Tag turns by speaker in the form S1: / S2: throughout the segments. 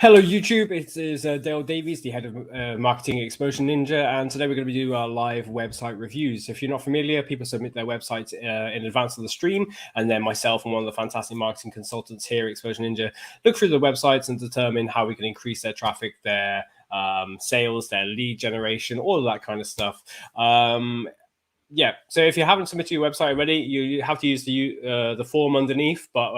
S1: Hello YouTube, it is Dale Davies, the head of marketing at Exposure Ninja, and today we're going to be doing our live website reviews. If you're not familiar, people submit their websites in advance of the stream, and then myself and one of the fantastic marketing consultants here at Exposure Ninja look through the websites and determine how we can increase their traffic, their sales, their lead generation, all of that kind of stuff. Yeah, so if you haven't submitted your website already, you have to use the form underneath, but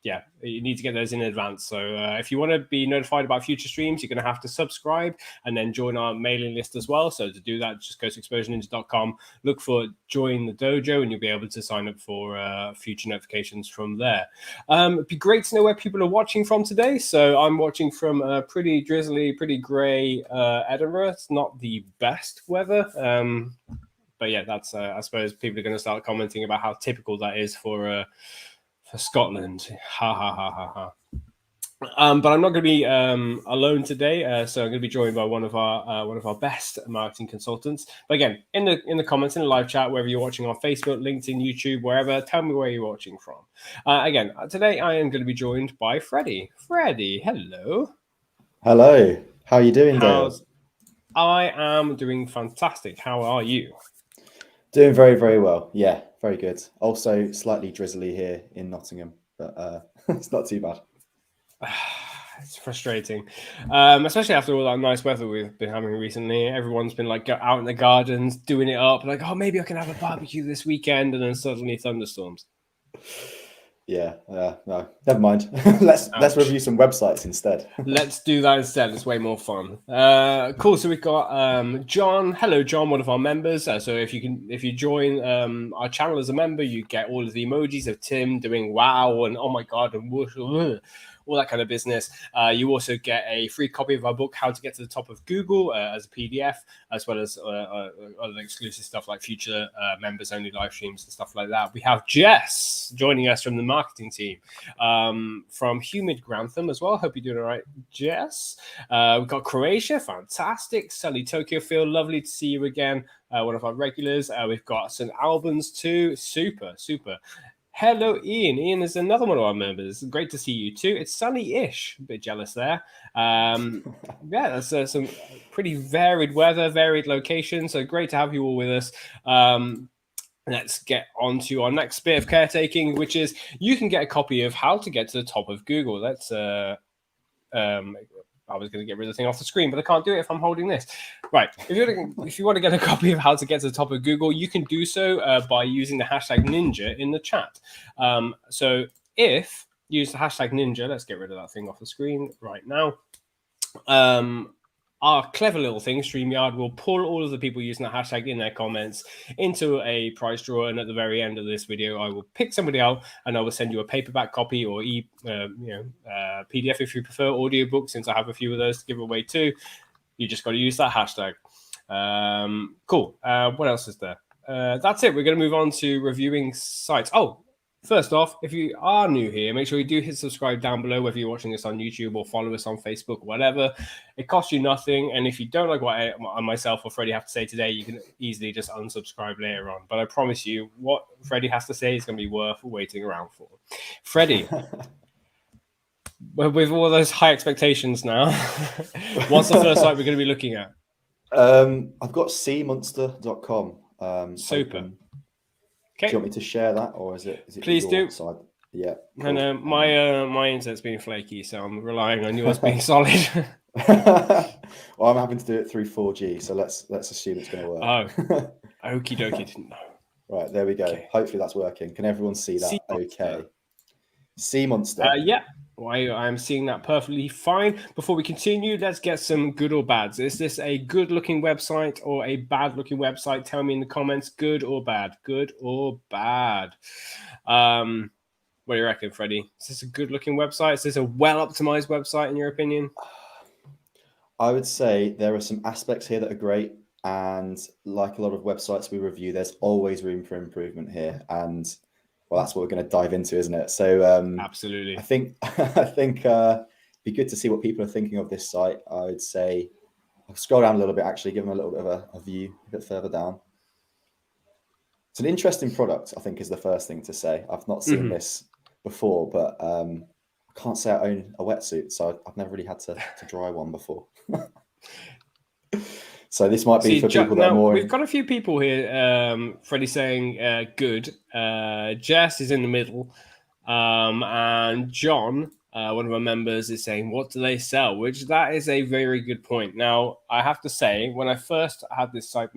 S1: yeah, you need to get those in advance. So if you want to be notified about future streams, you're going to have to subscribe and then join our mailing list as well. So to do that, just go to exposureninja.com, look for join the dojo, and you'll be able to sign up for future notifications from there. It'd be great to know where people are watching from today. So I'm watching from a pretty drizzly, pretty grey Edinburgh. It's not the best weather. But yeah, that's I suppose people are going to start commenting about how typical that is for Scotland. Ha ha ha ha ha. But I'm not going to be alone today, so I'm going to be joined by one of our best marketing consultants. But again, in the comments, in the live chat, wherever you're watching on Facebook, LinkedIn, YouTube, wherever, tell me where you're watching from. Again, today I am going to be joined by Freddie. Freddie, hello.
S2: Hello. How are you doing, Dale?
S1: I am doing fantastic. How are you?
S2: Doing very, very well. Yeah, very good. Also slightly drizzly here in Nottingham, but it's not too bad.
S1: It's frustrating, especially after all that nice weather we've been having recently. Everyone's been like out in the gardens doing it up, like, oh, maybe I can have a barbecue this weekend, and then suddenly thunderstorms.
S2: Yeah, no, never mind. let's review some websites instead.
S1: Let's do that instead. It's way more fun. Cool. So we've got John. Hello, John, one of our members. So if you join our channel as a member, you get all of the emojis of Tim doing wow and oh my god and whoosh, all that kind of business. You also get a free copy of our book, How to Get to the Top of Google, as a PDF, as well as other exclusive stuff like future members-only live streams and stuff like that. We have Jess joining us from the marketing team, from Humid Grantham as well. Hope you're doing all right, Jess. We've got Croatia, fantastic. Sunny Tokyo Feel, lovely to see you again. One of our regulars. We've got St. Albans too, super. Hello, Ian. Ian is another one of our members. Great to see you too. It's sunny-ish. A bit jealous there. Yeah, that's some pretty varied weather, varied locations. So great to have you all with us. Let's get on to our next bit of caretaking, which is you can get a copy of How to Get to the Top of Google. Let's I was going to get rid of the thing off the screen, but I can't do it if I'm holding this. Right. If you want to get a copy of How to Get to the Top of Google, you can do so by using the hashtag Ninja in the chat. So if you use the hashtag Ninja, let's get rid of that thing off the screen right now. Our clever little thing, StreamYard, will pull all of the people using that hashtag in their comments into a prize draw. And at the very end of this video, I will pick somebody out and I will send you a paperback copy or PDF if you prefer, audiobook, since I have a few of those to give away too. You just got to use that hashtag. Cool. What else is there? That's it. We're going to move on to reviewing sites. Oh, first off, if you are new here, make sure you do hit subscribe down below, whether you're watching us on YouTube or follow us on Facebook, whatever. It costs you nothing. And if you don't like what I myself or Freddie have to say today, you can easily just unsubscribe later on. But I promise you, what Freddie has to say is going to be worth waiting around for. Freddie, with all those high expectations now, what's the first site we're going to be looking at?
S2: I've got cmonster.com.
S1: Super.
S2: Open. Okay. Do you want me to share that, or is it
S1: Please do.
S2: Side? Yeah.
S1: Cool. And my internet's been flaky, so I'm relying on yours being solid.
S2: Well, I'm having to do it through 4G, so let's assume it's going to work.
S1: Oh, okie dokie. Didn't know.
S2: Right, there we go. Okay. Hopefully that's working. Can everyone see that? Okay. cmonster.
S1: Yeah. I'm seeing that perfectly fine. Before we continue, let's get some good or bads. Is this a good-looking website or a bad-looking website? Tell me in the comments, good or bad. Good or bad. What do you reckon, Freddie? Is this a good-looking website? Is this a well-optimized website, in your opinion?
S2: I would say there are some aspects here that are great. And like a lot of websites we review, there's always room for improvement here. And well, that's what we're going to dive into, isn't it? So
S1: absolutely.
S2: I think it'd be good to see what people are thinking of this site. I would say I'll scroll down a little bit, actually, give them a little bit of a view a bit further down. It's an interesting product, I think, is the first thing to say. I've not seen this before, but I can't say I own a wetsuit, so I've never really had to dry one before. So this might be for people that are more.
S1: We've got a few people here. Freddie saying good. Jess is in the middle, and John, one of our members, is saying, "What do they sell?" Which that is a very good point. Now, I have to say, when I first had this site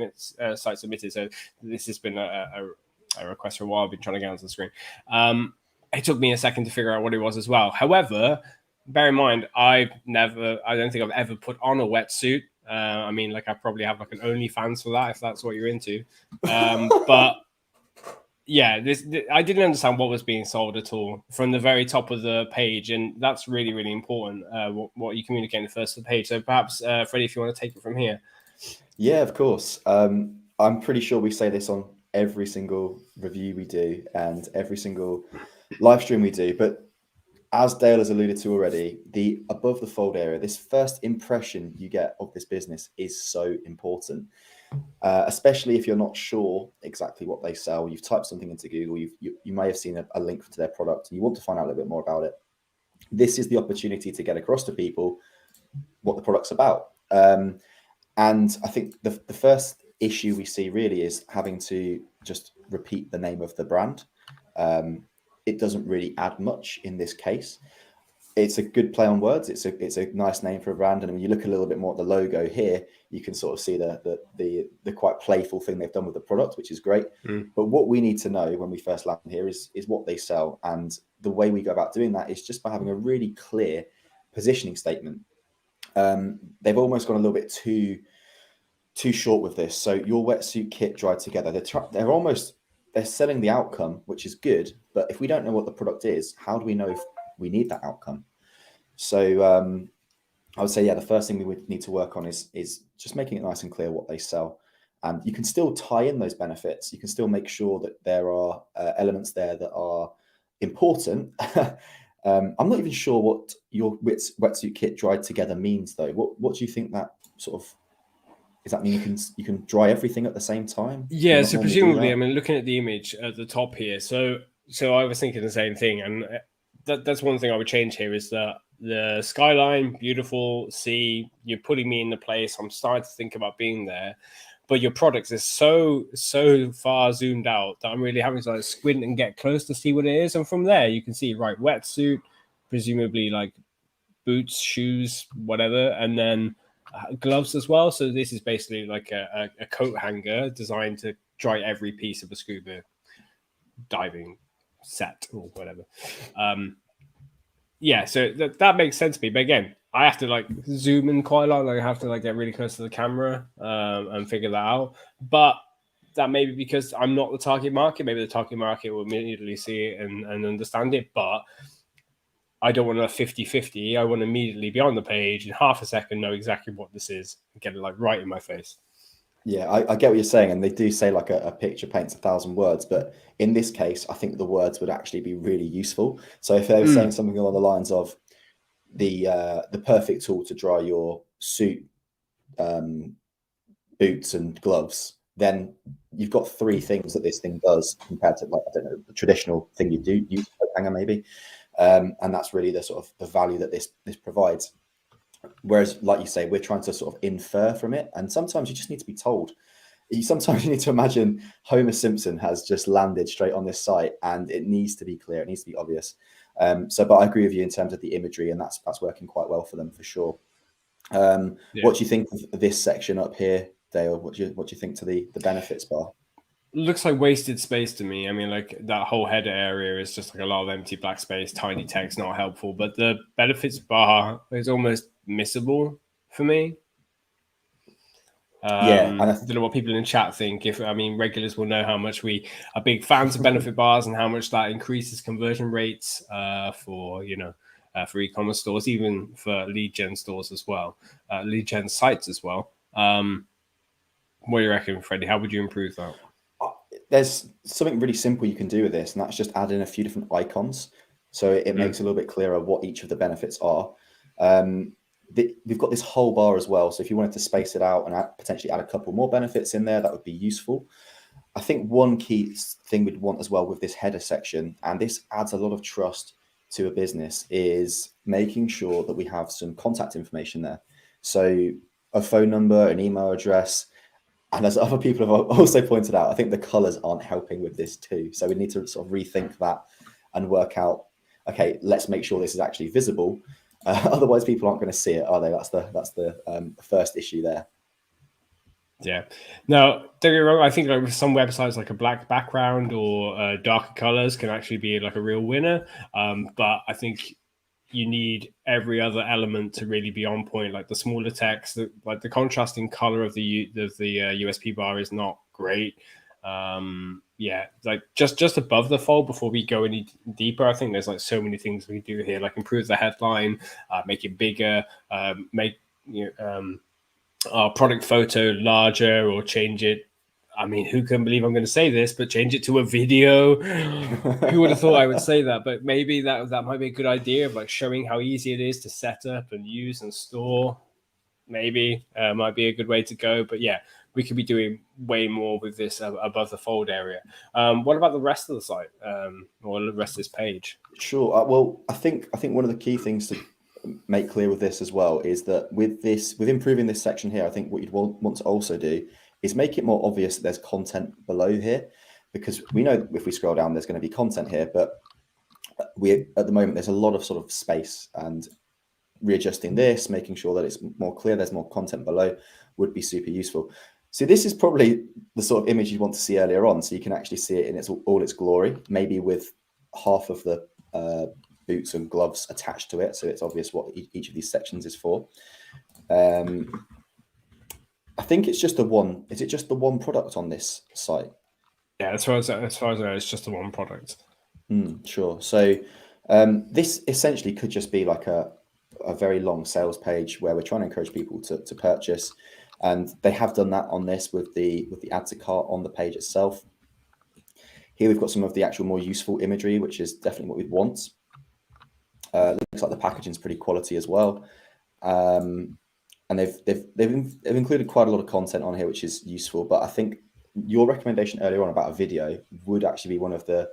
S1: submitted, so this has been a request for a while. I've been trying to get onto the screen. It took me a second to figure out what it was as well. However, bear in mind, I don't think I've ever put on a wetsuit. I mean, like I probably have like an OnlyFans for that if that's what you're into. But yeah, I didn't understand what was being sold at all from the very top of the page, and that's really, really important. What you communicate in the first of the page. So perhaps, Freddie, if you want to take it from here.
S2: Yeah, of course. I'm pretty sure we say this on every single review we do and every single live stream we do, but as Dale has alluded to already, the above the fold area, this first impression you get of this business is so important, especially if you're not sure exactly what they sell. You've typed something into Google, you may have seen a link to their product and you want to find out a little bit more about it. This is the opportunity to get across to people what the product's about. And I think the first issue we see really is having to just repeat the name of the brand. It doesn't really add much in this case. It's a good play on words. It's a nice name for a brand. And when you look a little bit more at the logo here, you can sort of see the quite playful thing they've done with the product, which is great. But what we need to know when we first land here is what they sell. And the way we go about doing that is just by having a really clear positioning statement. They've almost gone a little bit too short with this. So your wetsuit kit dried together, they're selling the outcome, which is good. But if we don't know what the product is, how do we know if we need that outcome? So I would say, yeah, the first thing we would need to work on is just making it nice and clear what they sell. And you can still tie in those benefits. You can still make sure that there are elements there that are important. I'm not even sure what your wetsuit kit dried together means, though. What do you think that sort of... Does that mean you can dry everything at the same time?
S1: Yeah, so presumably, I mean, looking at the image at the top here, so I was thinking the same thing, and that's one thing I would change here is that the skyline, beautiful, sea, you're putting me in the place. I'm starting to think about being there, but your products is so far zoomed out that I'm really having to like squint and get close to see what it is, and from there you can see right wetsuit, presumably like boots, shoes, whatever, and then gloves as well. So this is basically like a coat hanger designed to dry every piece of a scuba diving set or whatever. Yeah, so that makes sense to me. But again, I have to like zoom in quite a lot. Like I have to like get really close to the camera and figure that out. But that may be because I'm not the target market. Maybe the target market will immediately see it and understand it. But I don't want a 50-50. I want to immediately be on the page in half a second, know exactly what this is, and get it like right in my face.
S2: Yeah, I get what you're saying. And they do say like a picture paints 1,000 words. But in this case, I think the words would actually be really useful. So if they were saying something along the lines of the perfect tool to dry your suit, boots and gloves, then you've got three things that this thing does compared to, like, I don't know, the traditional thing you do, use a coat hanger maybe. And that's really the sort of the value that this provides. Whereas, like you say, we're trying to sort of infer from it, and sometimes you just need to be told. Sometimes you need to imagine Homer Simpson has just landed straight on this site, and it needs to be clear, it needs to be obvious. But I agree with you in terms of the imagery, and that's working quite well for them for sure. What do you think of this section up here, Dale? What do you think to the benefits bar?
S1: Looks like wasted space to me. I mean, like that whole header area is just like a lot of empty black space, tiny text, not helpful. But the benefits bar is almost missable for me.
S2: Yeah,
S1: I don't know what people in chat think. Regulars will know how much we are big fans of benefit bars and how much that increases conversion rates for e-commerce stores, even for lead gen stores as well, lead gen sites as well. What do you reckon, Freddie? How would you improve that?
S2: There's something really simple you can do with this, and that's just add in a few different icons. So it makes it a little bit clearer what each of the benefits are. We've got this whole bar as well. So if you wanted to space it out and potentially add a couple more benefits in there, that would be useful. I think one key thing we'd want as well with this header section, and this adds a lot of trust to a business is making sure that we have some contact information there. So a phone number, an email address, and as other people have also pointed out, I think the colors aren't helping with this too. So we need to sort of rethink that and work out, okay, let's make sure this is actually visible. Otherwise people aren't going to see it, are they? That's the first issue there.
S1: Yeah. Now, don't get me wrong, I think like with some websites, like a black background or darker colors can actually be like a real winner. But I think you need every other element to really be on point. Like the smaller text, like the contrasting color of the USP bar is not great. Yeah, like just above the fold before we go any deeper, I think there's like so many things we do here, like improve the headline, make it bigger, make our product photo larger, or change it. I mean, who can believe I'm going to say this, but change it to a video. Who would have thought I would say that? But maybe that might be a good idea of like showing how easy it is to set up and use and store. Maybe might be a good way to go. But yeah, we could be doing way more with this above the fold area. What about the rest of the site or the rest of this page?
S2: Sure. Well, I think one of the key things to make clear with this as well is that with improving this section here, I think what you'd want to also do is make it more obvious that there's content below here, because we know if we scroll down, there's going to be content here, but at the moment, there's a lot of sort of space, and readjusting this, making sure that it's more clear, there's more content below, would be super useful. So this is probably the sort of image you want to see earlier on, so you can actually see it in all its glory, maybe with half of the boots and gloves attached to it, so it's obvious what each of these sections is for. I think it's just the one. Is it just the one product on this site?
S1: Yeah, as far as I know, it's just the one product.
S2: Sure. So this essentially could just be like a very long sales page where we're trying to encourage people to purchase, and they have done that on this with the add to cart on the page itself. Here we've got some of the actual more useful imagery, which is definitely what we'd want. Looks like the packaging is pretty quality as well, and they've included quite a lot of content on here, which is useful. But I think your recommendation earlier on about a video would actually be one of the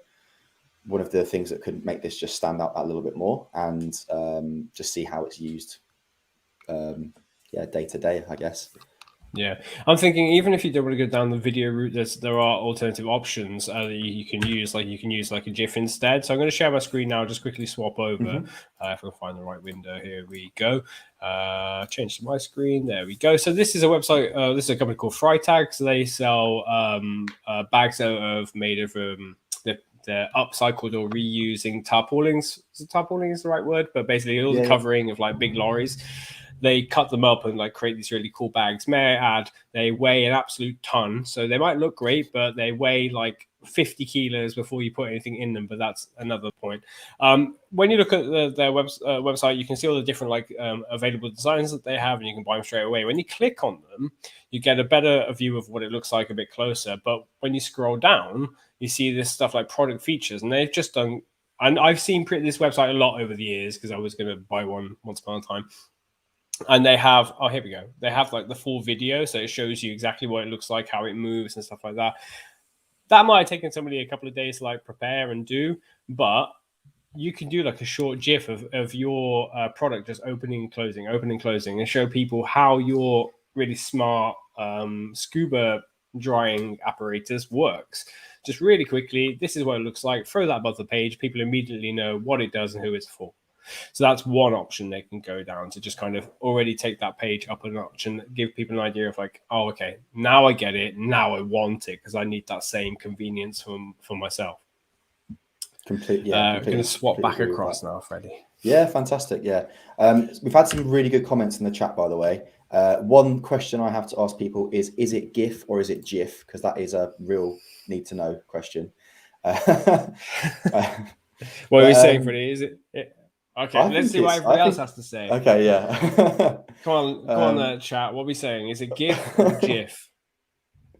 S2: things that could make this just stand out a little bit more, and just see how it's used day to day, I guess.
S1: Yeah, I'm thinking even if you don't want to go down the video route, there are alternative options that you can use. Like you can use like a GIF instead. So I'm going to share my screen now. Just quickly swap over. If I can find the right window, here we go. Change to my screen. There we go. So this is a website. This is a company called Freitag. So they sell bags made of they're upcycled or reusing tarpaulins. Tarpauling is the right word, but basically all the covering of like big lorries. They cut them up and like create these really cool bags. May I add, they weigh an absolute ton. So they might look great, but they weigh like 50 kilos before you put anything in them. But that's another point. When you look at their website, you can see all the different like available designs that they have, and you can buy them straight away. When you click on them, you get a better view of what it looks like a bit closer. But when you scroll down, you see this stuff like product features, and they've just done. And I've seen this website a lot over the years because I was going to buy one once upon a time. And they have, here we go. They have like the full video, so it shows you exactly what it looks like, how it moves and stuff like that. That might have taken somebody a couple of days to like prepare and do, but you can do like a short GIF of your product just opening and closing, and show people how your really smart scuba drying apparatus works. Just really quickly, this is what it looks like. Throw that above the page. People immediately know what it does and who it's for. So that's one option they can go down to just kind of already take that page up a notch and give people an idea of like, oh, okay, now I get it. Now I want it because I need that same convenience for myself.
S2: Completely.
S1: I'm going to swap back across now, Freddie.
S2: Yeah, fantastic. Yeah. We've had some really good comments in the chat, by the way. One question I have to ask people is it GIF or is it GIF? Because that is a real need to know question.
S1: What are we saying, Freddie? Is it? Okay, let's see what everybody else has to say.
S2: Okay, yeah.
S1: Come on, the chat. What are we saying? Is it GIF or GIF?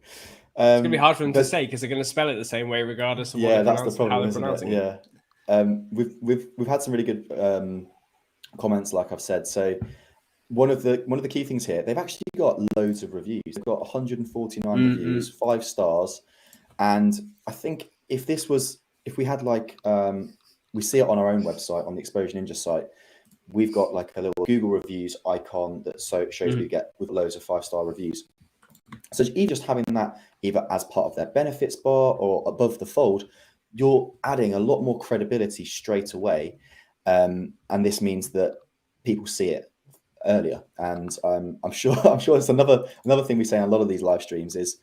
S1: It's going to be hard for them to say because they're going to spell it the same way, regardless of how they're pronouncing it.
S2: Yeah, we've had some really good comments, like I've said. So one of the key things here, they've actually got loads of reviews. They've got 149 reviews, 5 stars, and I think if we had like we see it on our own website, on the Exposure Ninja site. We've got like a little Google reviews icon that shows we get with loads of 5-star reviews. So even just having that either as part of their benefits bar or above the fold, you're adding a lot more credibility straight away. And this means that people see it earlier. And I'm sure it's another thing we say on a lot of these live streams is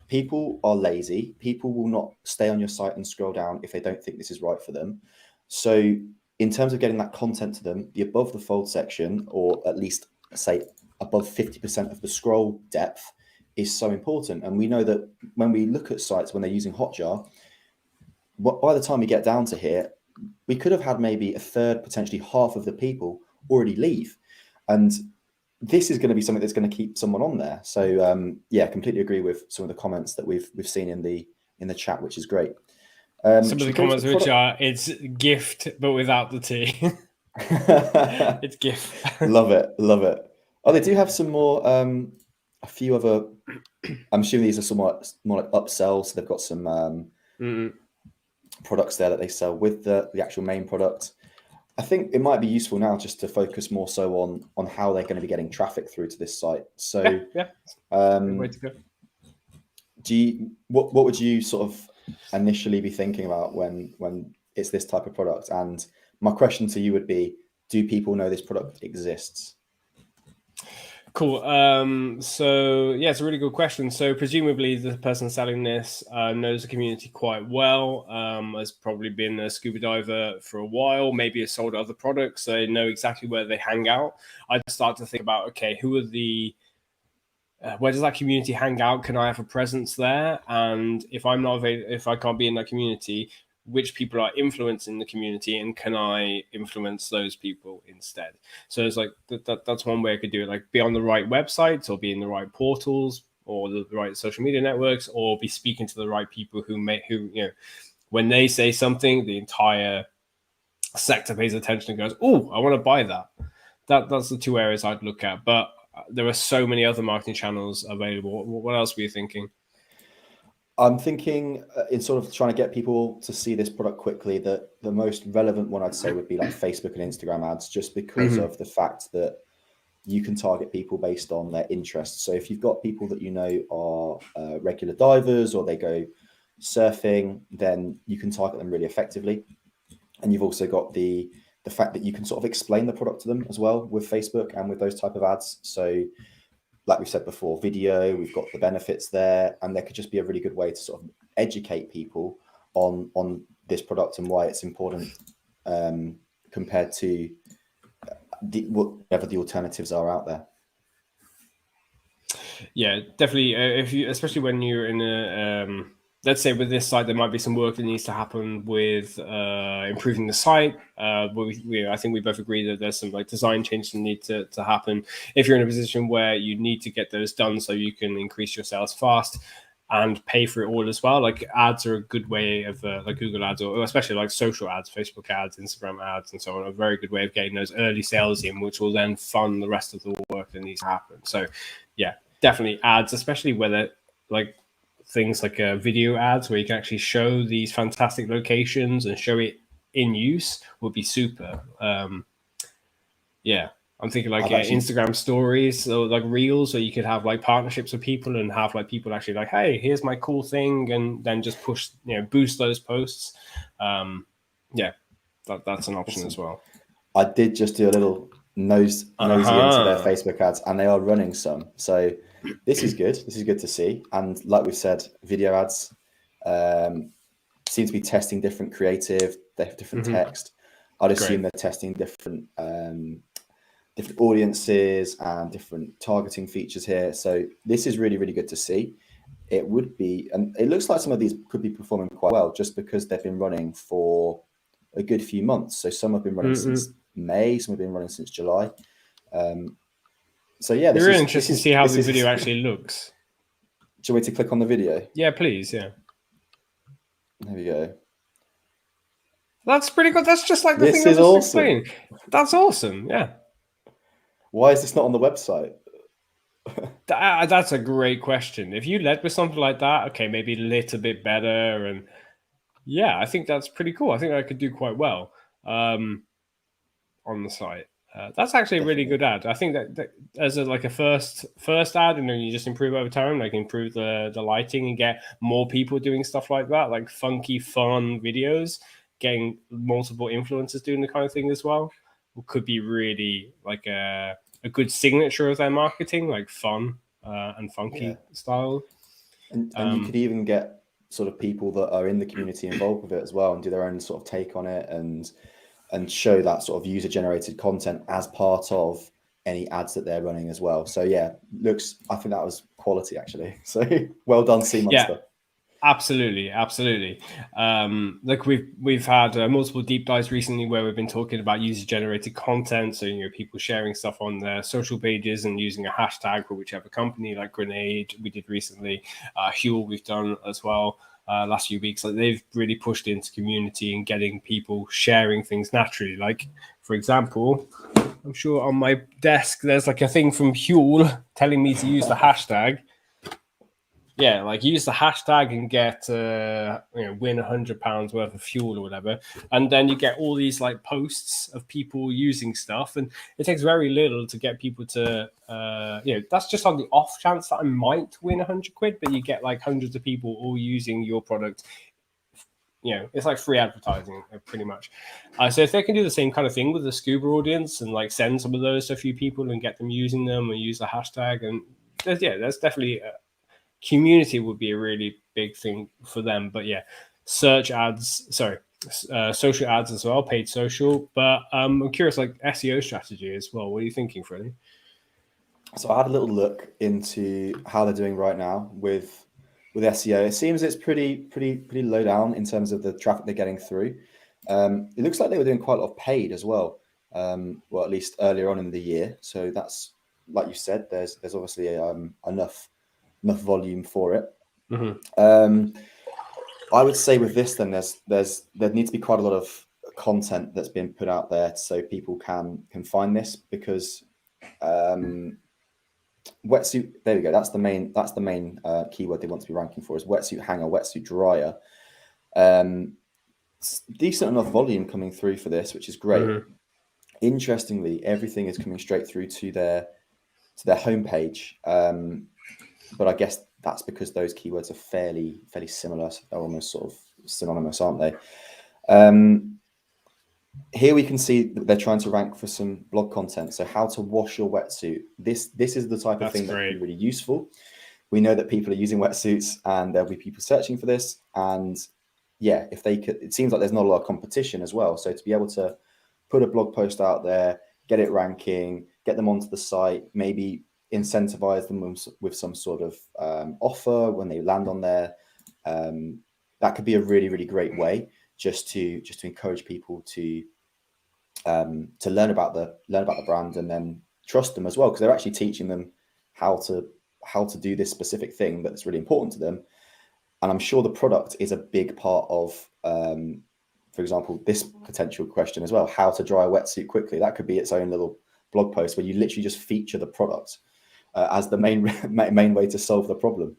S2: people are lazy. People will not stay on your site and scroll down if they don't think this is right for them. So in terms of getting that content to them, the above the fold section, or at least say above 50% of the scroll depth, is so important. And we know that when we look at sites when they're using Hotjar, by the time we get down to here, we could have had maybe a third, potentially half of the people already leave. And this is going to be something that's going to keep someone on there. So yeah, completely agree with some of the comments that we've seen in the chat, which is great.
S1: Some of the comments which are, it's gift but without the T. It's gift.
S2: Love it. Oh, they do have some more, a few other, I'm assuming these are somewhat more like upsells. So they've got some products there that they sell with the actual main product. I think it might be useful now just to focus more so on how they're going to be getting traffic through to this site. So
S1: way to go.
S2: What would you sort of initially be thinking about when it's this type of product? And my question to you would be, do people know this product exists?
S1: Cool. So yeah, it's a really good question. So presumably the person selling this knows the community quite well, has probably been a scuba diver for a while, maybe has sold other products, so they know exactly where they hang out. I'd start to think about, okay, who are the where does that community hang out? Can I have a presence there? And if I'm not if I can't be in that community, which people are influencing the community, and can I influence those people instead? So it's like that's one way I could do it, like be on the right websites or be in the right portals or the right social media networks, or be speaking to the right people who when they say something, the entire sector pays attention and goes, oh, I want to buy that. That's the two areas I'd look at. But there are so many other marketing channels available. What else were you thinking?
S2: I'm thinking in sort of trying to get people to see this product quickly, that the most relevant one I'd say would be like Facebook and Instagram ads, just because of the fact that you can target people based on their interests. So if you've got people that you know are regular divers or they go surfing, then you can target them really effectively. And you've also got the fact that you can sort of explain the product to them as well with Facebook and with those type of ads. So like we said before, video, we've got the benefits there, and there could just be a really good way to sort of educate people on this product and why it's important compared to whatever the alternatives are out there.
S1: Yeah, definitely. Especially when you're in a let's say with this site, there might be some work that needs to happen with improving the site. I think we both agree that there's some like design changes that need to happen. If you're in a position where you need to get those done so you can increase your sales fast and pay for it all as well, like ads are a good way of like Google ads, or especially like social ads, Facebook ads, Instagram ads, and so on, a very good way of getting those early sales in, which will then fund the rest of the work that needs to happen. So yeah, definitely ads, especially whether like things like video ads where you can actually show these fantastic locations and show it in use would be super. Yeah, I'm thinking like Instagram stories or like reels, where you could have like partnerships with people and have like people actually like, hey, here's my cool thing, and then just push, boost those posts. Yeah, that's an option as well.
S2: I did just do a little nosy into their Facebook ads, and they are running some. So this is good. This is good to see. And like we've said, video ads seem to be testing different creative, they have different text. I'd assume they're testing different audiences and different targeting features here. So this is really, really good to see. It would be, and it looks like some of these could be performing quite well just because they've been running for a good few months. So some have been running since May, some have been running since July. So yeah,
S1: it's really interesting to see how the video actually looks.
S2: Do you want me to click on the video?
S1: Yeah, please. Yeah.
S2: There we go.
S1: That's pretty good. That's just like the thing I was explaining. That's awesome. Yeah.
S2: Why is this not on the website?
S1: That's a great question. If you led with something like that, okay, maybe a little bit better. And Yeah, I think that's pretty cool. I think I could do quite well on the site. That's actually a really
S2: Definitely.
S1: good ad. I think that as a first ad, and then you just improve over time, like improve the lighting and get more people doing stuff like that, like funky, fun videos, getting multiple influencers doing the kind of thing as well, could be really like a good signature of their marketing, like fun and
S2: Yeah.
S1: funky style.
S2: And you could even get sort of people that are in the community involved with it as well and do their own sort of take on it and show that sort of user generated content as part of any ads that they're running as well. So yeah, I think that was quality actually. So well done, Sea
S1: Yeah,
S2: Monster.
S1: absolutely. Like we've had multiple deep dives recently where we've been talking about user generated content. So people sharing stuff on their social pages and using a hashtag for whichever company, like Grenade we did recently, Huel we've done as well. Last few weeks, like they've really pushed into community and getting people sharing things naturally. Like, for example, I'm sure on my desk there's like a thing from Huel telling me to use the hashtag. Yeah, like use the hashtag and get win £100 worth of fuel or whatever, and then you get all these like posts of people using stuff, and it takes very little to get people to that's just on the off chance that I might win £100, but you get like hundreds of people all using your product. It's like free advertising pretty much. So if they can do the same kind of thing with the scuba audience and like send some of those to a few people and get them using them and use the hashtag, and there's definitely community would be a really big thing for them. But yeah, social ads as well, paid social. But I'm curious, like SEO strategy as well. What are you thinking, Freddie?
S2: So I had a little look into how they're doing right now with SEO. It seems it's pretty low down in terms of the traffic they're getting through. It looks like they were doing quite a lot of paid as well. Well, at least earlier on in the year. So that's like you said. There's obviously enough volume for it.
S1: Mm-hmm.
S2: I would say with this, then there needs to be quite a lot of content that's been put out there so people can find this because wetsuit. There we go. That's the main keyword they want to be ranking for is wetsuit hanger, wetsuit dryer. Decent enough volume coming through for this, which is great.
S1: Mm-hmm.
S2: Interestingly, everything is coming straight through to their homepage. But I guess that's because those keywords are fairly similar. So they're almost sort of synonymous, aren't they? Here we can see that they're trying to rank for some blog content. So how to wash your wetsuit. This is the type of thing that can be really useful. We know that people are using wetsuits and there'll be people searching for this. And yeah, if they could, it seems like there's not a lot of competition as well. So to be able to put a blog post out there, get it ranking, get them onto the site, maybe incentivize them with some sort of offer when they land on there. That could be a really, really great way just to encourage people to learn about the brand and then trust them as well, because they're actually teaching them how to do this specific thing that's really important to them. And I'm sure the product is a big part of, for example, this potential question as well, how to dry a wetsuit quickly. That could be its own little blog post where you literally just feature the product as the main way to solve the problem.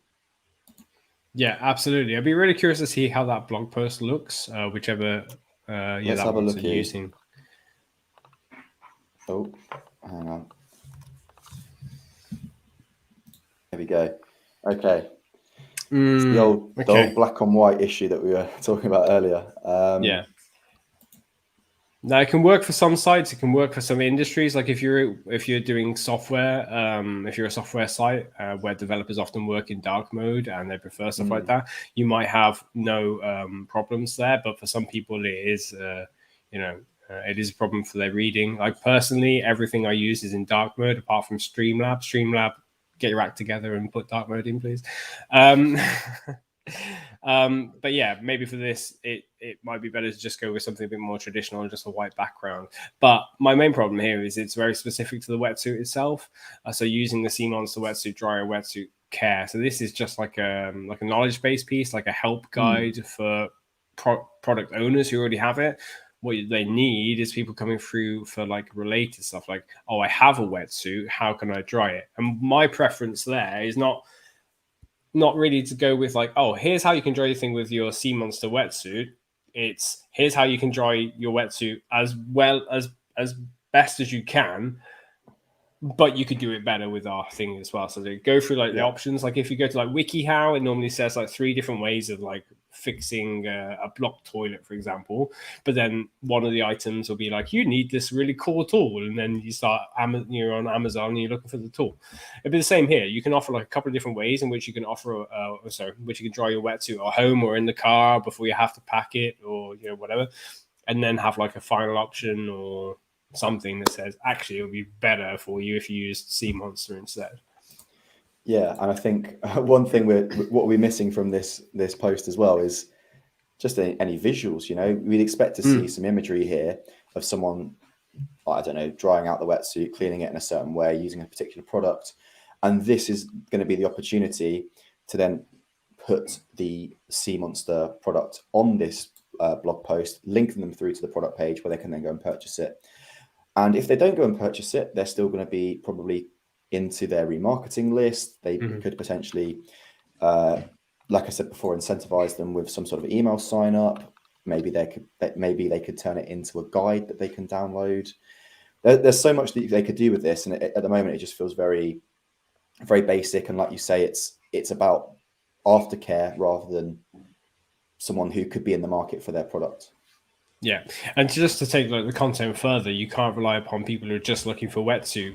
S1: Yeah, absolutely. I'd be really curious to see how that blog post looks, whichever
S2: Let's
S1: that
S2: have a
S1: one's
S2: look here.
S1: using.
S2: Oh, hang on. There we go. Okay. It's the old black and white issue that we were talking about earlier.
S1: Yeah. Now it can work for some sites. It can work for some industries. Like if you're doing software, if you're a software site where developers often work in dark mode and they prefer stuff like that, you might have no problems there. But for some people, it is it is a problem for their reading. Like personally, everything I use is in dark mode apart from Streamlab. Streamlab, get your act together and put dark mode in, please. But yeah, maybe for this, it might be better to just go with something a bit more traditional and just a white background. But my main problem here is it's very specific to the wetsuit itself. So using the Sea Monster wetsuit dryer, wetsuit care. So this is just like a knowledge base piece, like a help guide for product owners who already have it. What they need is people coming through for like related stuff, like, oh, I have a wetsuit, how can I dry it? And my preference there is not not really to go with like, oh, here's how you can dry your thing with your Sea Monster wetsuit. It's here's how you can dry your wetsuit as well as best as you can, but you could do it better with our thing as well. So they go through like the options. Like if you go to like WikiHow, it normally says like 3 different ways of like fixing a blocked toilet, for example. But then one of the items will be like, you need this really cool tool, and then you start you're on Amazon and you're looking for the tool. It'd be the same here. You can offer like a couple of different ways in which you can offer, which you can dry your wetsuit at home or in the car before you have to pack it, or whatever, and then have like a final option or something that says actually it would be better for you if you used Sea Monster instead.
S2: Yeah, and I think one thing what we're missing from this post as well is just any visuals. We'd expect to see some imagery here of someone, I don't know, drying out the wetsuit, cleaning it in a certain way, using a particular product, and this is going to be the opportunity to then put the Sea Monster product on this blog post, linking them through to the product page where they can then go and purchase it. And if they don't go and purchase it, they're still going to be probably into their remarketing list. They could potentially, like I said before, incentivize them with some sort of email sign up. Maybe they could turn it into a guide that they can download. There's so much that they could do with this, and at the moment it just feels very, very basic. And like you say, it's about aftercare rather than someone who could be in the market for their product.
S1: Yeah, and just to take like the content further, you can't rely upon people who are just looking for wetsuit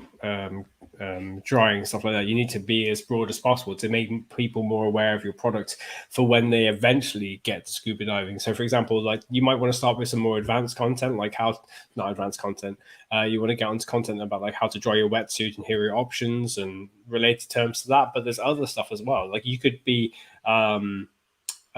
S1: drying, stuff like that. You need to be as broad as possible to make people more aware of your product for when they eventually get to scuba diving. So, for example, like you might want to start with some more advanced content, like you want to get onto content about like how to dry your wetsuit and here are your options and related terms to that. But there's other stuff as well. Like you could be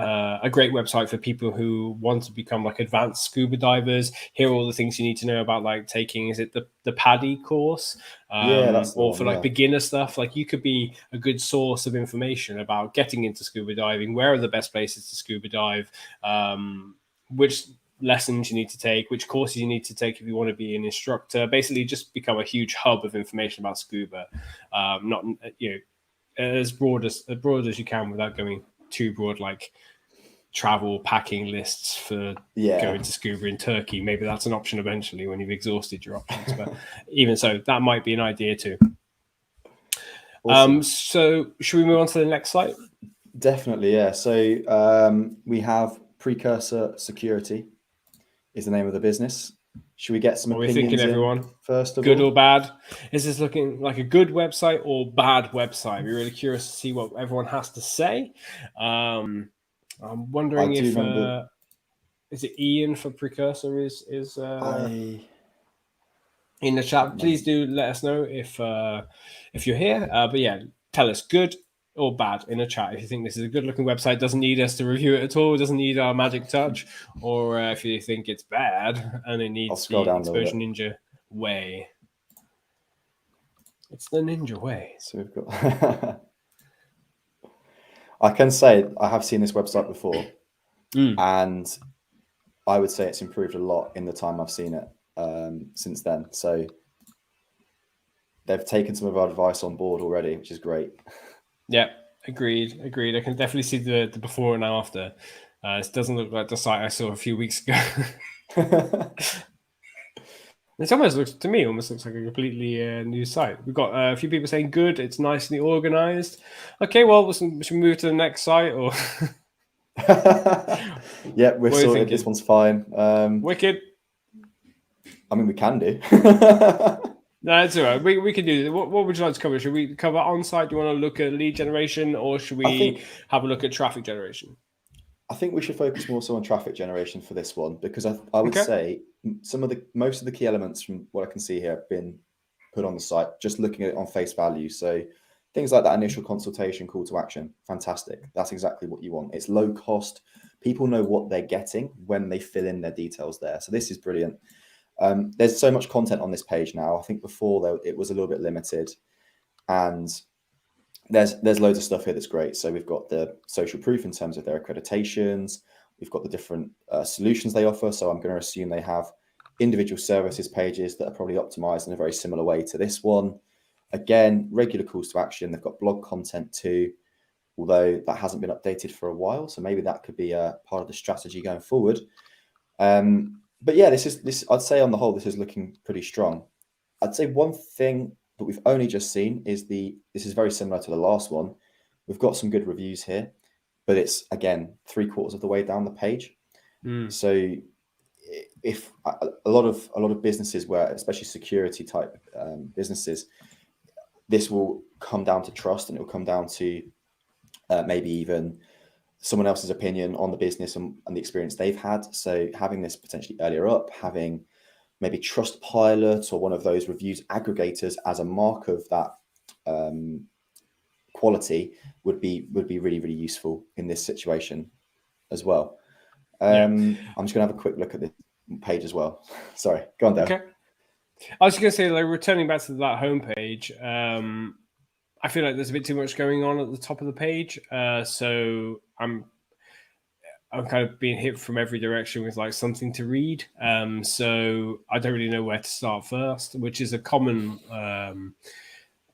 S1: a great website for people who want to become like advanced scuba divers. Here are all the things you need to know about like taking, is it the PADI course?
S2: That's the
S1: or
S2: one,
S1: for like beginner stuff. Like you could be a good source of information about getting into scuba diving. Where are the best places to scuba dive? Which lessons you need to take, which courses you need to take if you want to be an instructor. Basically just become a huge hub of information about scuba. Not as broad as you can without going too broad, like travel packing lists for going to scuba in Turkey. Maybe that's an option eventually when you've exhausted your options. But even so, that might be an idea too. Awesome. So should we move on to the next slide?
S2: Definitely, yeah. So we have Precursor Security is the name of the business. Should we get some opinions
S1: thinking, everyone?
S2: First of
S1: good
S2: all?
S1: Or bad? Is this looking like a good website or bad website? We're really curious to see what everyone has to say. I'm wondering if is it Ian for Precursor is in the chat. Please do let us know if you're here. But yeah, tell us good or bad in the chat if you think this is a good looking website, doesn't need us to review it at all, doesn't need our magic touch, or if you think it's bad and it needs the Exposure Ninja way. It's the ninja way.
S2: So we've got I can say I have seen this website before, and I would say it's improved a lot in the time I've seen it since then. So they've taken some of our advice on board already, which is great.
S1: Yeah, agreed. I can definitely see the before and after. It doesn't look like the site I saw a few weeks ago. It almost looks like a completely new site. We've got a few people saying good. It's nicely organized. Okay, well, should we move to the next site or?
S2: Yeah, we're sorted. This one's fine.
S1: Wicked.
S2: I mean, we can do.
S1: No, it's all right. We can do this. What would you like to cover? Should we cover on-site? Do you want to look at lead generation, or should we have a look at traffic generation?
S2: I think we should focus more so on traffic generation for this one, because I would say most of the key elements from what I can see here have been put on the site, just looking at it on face value. So things like that initial consultation call to action, fantastic. That's exactly what you want. It's low cost. People know what they're getting when they fill in their details there. So this is brilliant. There's so much content on this page now. I think before it was a little bit limited, and there's loads of stuff here that's great. So we've got the social proof in terms of their accreditations. We've got the different solutions they offer. So I'm going to assume they have individual services pages that are probably optimized in a very similar way to this one. Again, regular calls to action. They've got blog content too. although that hasn't been updated for a while. So maybe that could be a part of the strategy going forward. But yeah, this I'd say on the whole, this is looking pretty strong. I'd say one thing that we've only just seen is this is very similar to the last one. We've got some good reviews here, but it's again 3/4 of the way down the page. So if a lot of businesses, where especially security type businesses, this will come down to trust, and it will come down to maybe even someone else's opinion on the business and the experience they've had. So having this potentially earlier up, having maybe Trustpilot or one of those reviews aggregators as a mark of that quality would be really, really useful in this situation as well. I'm just gonna have a quick look at this page as well. Sorry, go on, Dale.
S1: Okay. I was going to say, like, returning back to that homepage, I feel like there's a bit too much going on at the top of the page. So I'm kind of being hit from every direction with like something to read. So I don't really know where to start first, which is a common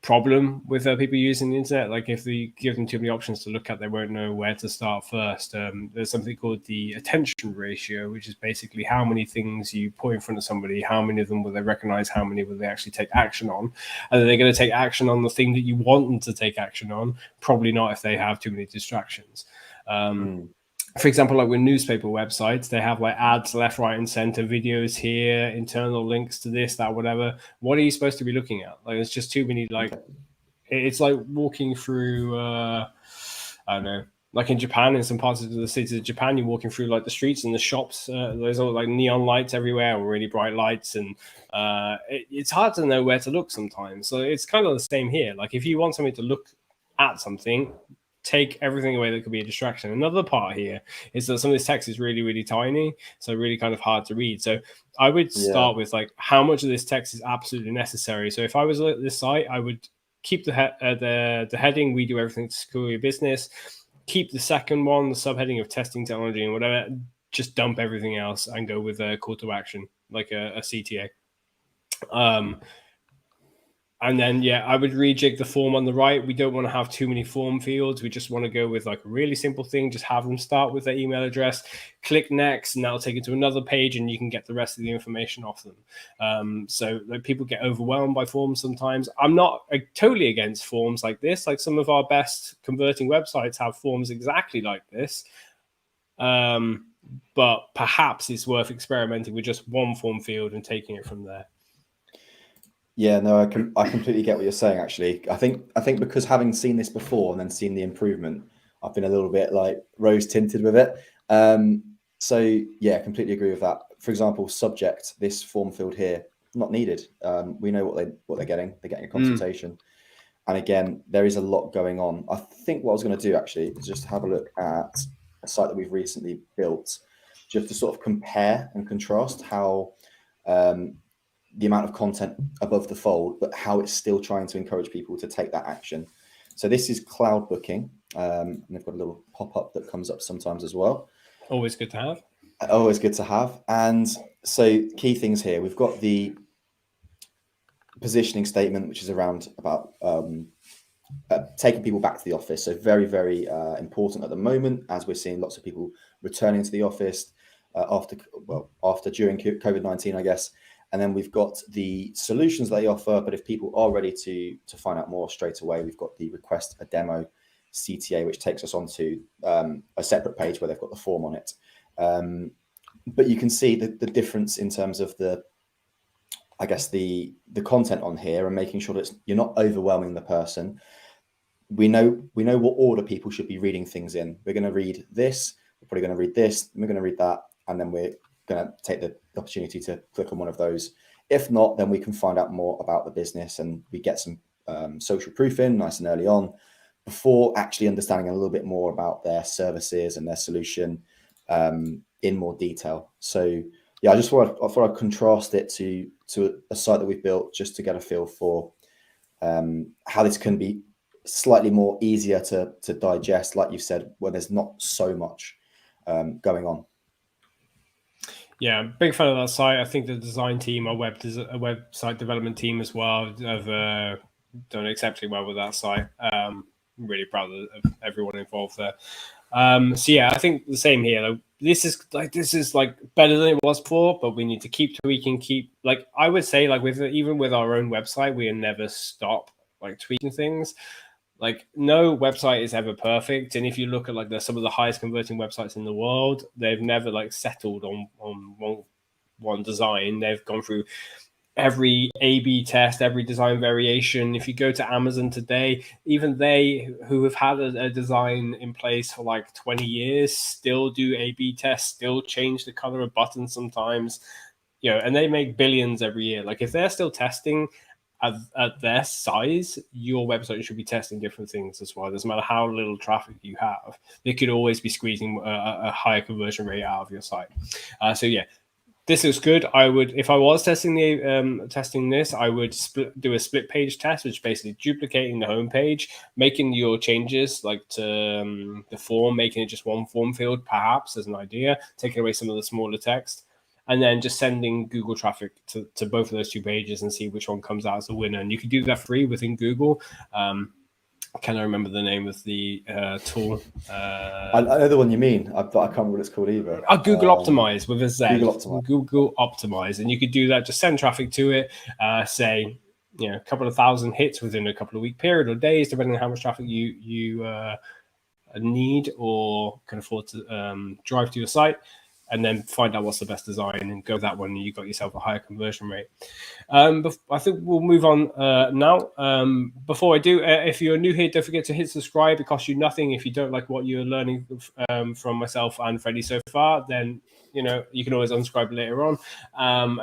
S1: problem with people using the internet. Like if you give them too many options to look at, they won't know where to start first. There's something called the attention ratio, which is basically how many things you put in front of somebody, how many of them will they recognize, how many will they actually take action on, and are they going to take action on the thing that you want them to take action on? Probably not if they have too many distractions. For example, like with newspaper websites, they have like ads left, right, and center, videos here, internal links to this, that, whatever. What are you supposed to be looking at? Like, it's just too many. Like, it's like walking through. I don't know. Like in Japan, in some parts of the cities of Japan, you're walking through like the streets and the shops. There's all like neon lights everywhere, or really bright lights, and it's hard to know where to look sometimes. So it's kind of the same here. Like if you want somebody to look at something, take everything away that could be a distraction. Another part here is that some of this text is really, really tiny, so really kind of hard to read. So I would start with like how much of this text is absolutely necessary. So if I was at this site, I would keep the heading, "We do everything to secure your business." Keep the second one, the subheading of testing technology and whatever. Just dump everything else and go with a call to action, like a CTA. And then, I would rejig the form on the right. We don't want to have too many form fields. We just want to go with like a really simple thing. Just have them start with their email address, click next, and that'll take you to another page and you can get the rest of the information off them. So like, people get overwhelmed by forms sometimes. I'm not totally against forms like this. Like some of our best converting websites have forms exactly like this. But perhaps it's worth experimenting with just one form field and taking it from there.
S2: Yeah, no, I completely get what you're saying. Actually, I think because having seen this before and then seen the improvement, I've been a little bit like rose tinted with it. So yeah, completely agree with that. For example, subject, this form field here, not needed. We know what they're getting. They're getting a consultation. And again, there is a lot going on. I think what I was going to do actually is just have a look at a site that we've recently built, just to sort of compare and contrast how the amount of content above the fold, but how it's still trying to encourage people to take that action. So this is cloud booking, and they've got a little pop-up that comes up sometimes as well.
S1: Always good to have.
S2: Always good to have. And so key things here, we've got the positioning statement, which is around about taking people back to the office. So very, very important at the moment, as we're seeing lots of people returning to the office during COVID-19, I guess. And then we've got the solutions they offer. But if people are ready to find out more straight away, we've got the request a demo CTA, which takes us onto a separate page where they've got the form on it. But you can see the difference in terms of the content on here, and making sure that you're not overwhelming the person. We know what order people should be reading things in. We're going to read this, we're probably going to read this, and we're going to read that, and then we're going to take the opportunity to click on one of those. If not, then we can find out more about the business, and we get some social proof in nice and early on, before actually understanding a little bit more about their services and their solution in more detail. So yeah, I thought I'd contrast it to a site that we've built, just to get a feel for how this can be slightly more easier to digest, like you said, where there's not so much going on.
S1: Yeah, big fan of that site. I think the design team, our website development team as well, have done exceptionally well with that site. really proud of everyone involved there. So yeah, I think the same here. Like, this is better than it was before, but we need to keep tweaking. I would say, like, even with our own website, we never stop like tweaking things. Like, no website is ever perfect, and if you look at some of the highest converting websites in the world, they've never like settled on one design. They've gone through every A/B test, every design variation. If you go to Amazon today, even they who have had a design in place for like 20 years still do A/B tests, still change the color of buttons sometimes, and they make billions every year. Like, if they're still testing at their size, your website should be testing different things as well. Doesn't matter how little traffic you have, they could always be squeezing a higher conversion rate out of your site. So yeah, this is good. If I was testing this, I would do a split page test, which is basically duplicating the homepage, making your changes like to the form, making it just one form field, perhaps as an idea, taking away some of the smaller text, and then just sending Google traffic to both of those two pages and see which one comes out as the winner. And you can do that free within Google. Can I remember the name of the tool?
S2: I know the one you mean, but I can't remember what it's called either.
S1: Google Optimize with a Z.
S2: Google Optimize.
S1: Google Optimize, and you could do that. Just send traffic to it. Say, a couple of thousand hits within a couple of week period or days, depending on how much traffic you need or can afford to drive to your site, and then find out what's the best design and go that one, and you got yourself a higher conversion rate. I think we'll move on now. Before I do, if you're new here, don't forget to hit subscribe. It costs you nothing. If you don't like what you're learning from myself and Freddie so far, then you can always unsubscribe later on.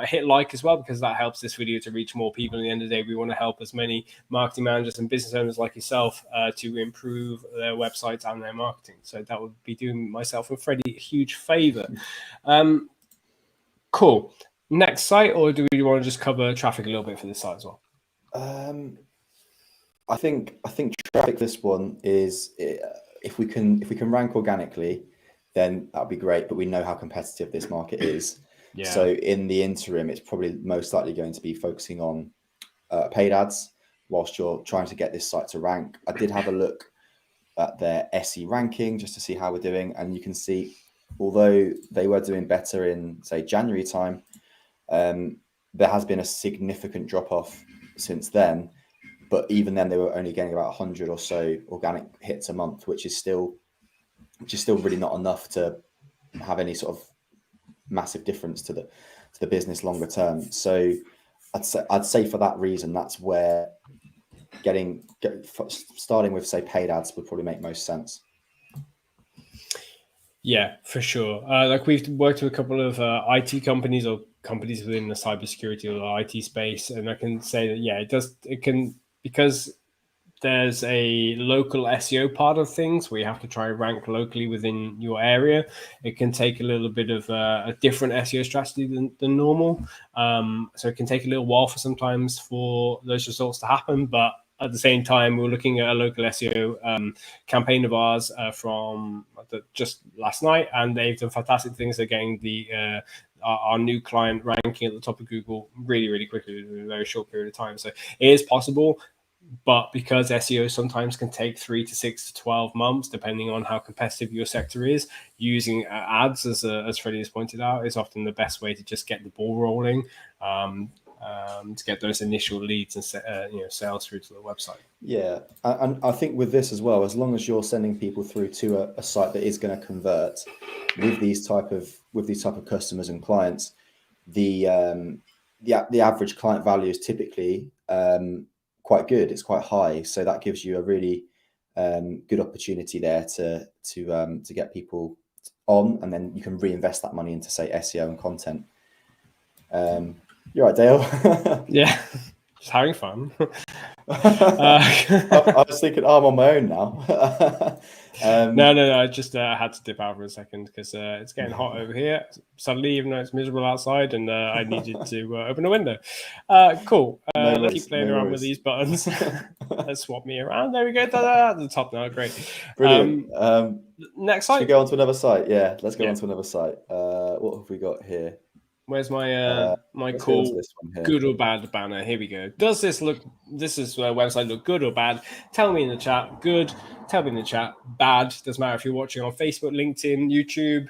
S1: Hit like as well, because that helps this video to reach more people. At the end of the day, we want to help as many marketing managers and business owners like yourself to improve their websites and their marketing. So that would be doing myself and Freddie a huge favor. Cool. Next site, or do we want to just cover traffic a little bit for this site as well?
S2: I think traffic. This one is, if we can rank organically, then that'd be great. But we know how competitive this market is. Yeah. So in the interim, it's probably most likely going to be focusing on paid ads whilst you're trying to get this site to rank. I did have a look at their SE ranking just to see how we're doing, and you can see, although they were doing better in, say, January time, there has been a significant drop off since then. But even then, they were only getting about 100 or so organic hits a month, which is still really not enough to have any sort of massive difference to the business longer term. So I'd say for that reason, that's where starting with, say, paid ads would probably make most sense.
S1: Yeah, for sure. Like, we've worked with a couple of IT companies or companies within the cybersecurity or IT space, and I can say that it can, because there's a local SEO part of things where you have to try and rank locally within your area. It can take a little bit of a different SEO strategy than normal. So it can take a little while sometimes for those results to happen. But at the same time, we're looking at a local SEO campaign of ours from just last night, and they've done fantastic things. They're getting our new client ranking at the top of Google really, really quickly in a very short period of time. So it is possible. But because SEO sometimes can take 3 to 6 to 12 months, depending on how competitive your sector is, using ads, as Freddie has pointed out, is often the best way to just get the ball rolling, to get those initial leads and sales through to the website. Yeah,
S2: and I think with this as well, as long as you're sending people through to a site that is going to convert with these type of customers and clients, the average client value is typically quite good. It's quite high, so that gives you a really good opportunity there to get people on, and then you can reinvest that money into, say, SEO and content. You're right, Dale.
S1: Yeah, just having fun.
S2: I was thinking, I'm on my own now.
S1: No. I just had to dip out for a second because it's getting hot over here suddenly, even though it's miserable outside, and I needed to open a window. Cool. Let's keep playing around with these buttons. Let's swap me around. There we go. At the top now. Great.
S2: Brilliant.
S1: Next site.
S2: Should we go on to another site? Yeah, let's go on to another site. What have we got here?
S1: Where's my my
S2: let's go on to
S1: cool
S2: this one here.
S1: good or bad banner? Here we go. Does this website look good or bad? Tell me in the chat. Good. Tell me in the chat. Bad. Doesn't matter if you're watching on Facebook, LinkedIn, YouTube,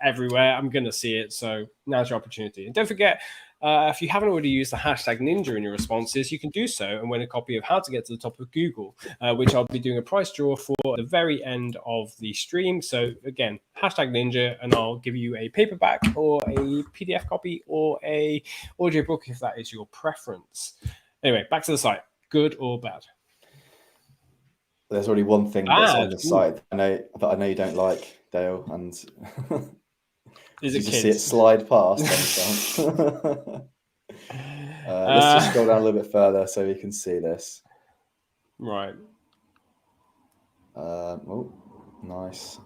S1: everywhere. I'm going to see it. So now's your opportunity. And don't forget, if you haven't already used the hashtag Ninja in your responses, you can do so and win a copy of How to Get to the Top of Google, which I'll be doing a prize draw for at the very end of the stream. So again, hashtag Ninja, and I'll give you a paperback or a PDF copy or a audiobook if that is your preference. Anyway, back to the site. Good or bad?
S2: There's already one thing that's on the site I know you don't like, Dale, and
S1: is
S2: you
S1: it
S2: just
S1: kids?
S2: see it slide past. Let's just scroll down a little bit further so we can see this.
S1: Right.
S2: Oh, nice.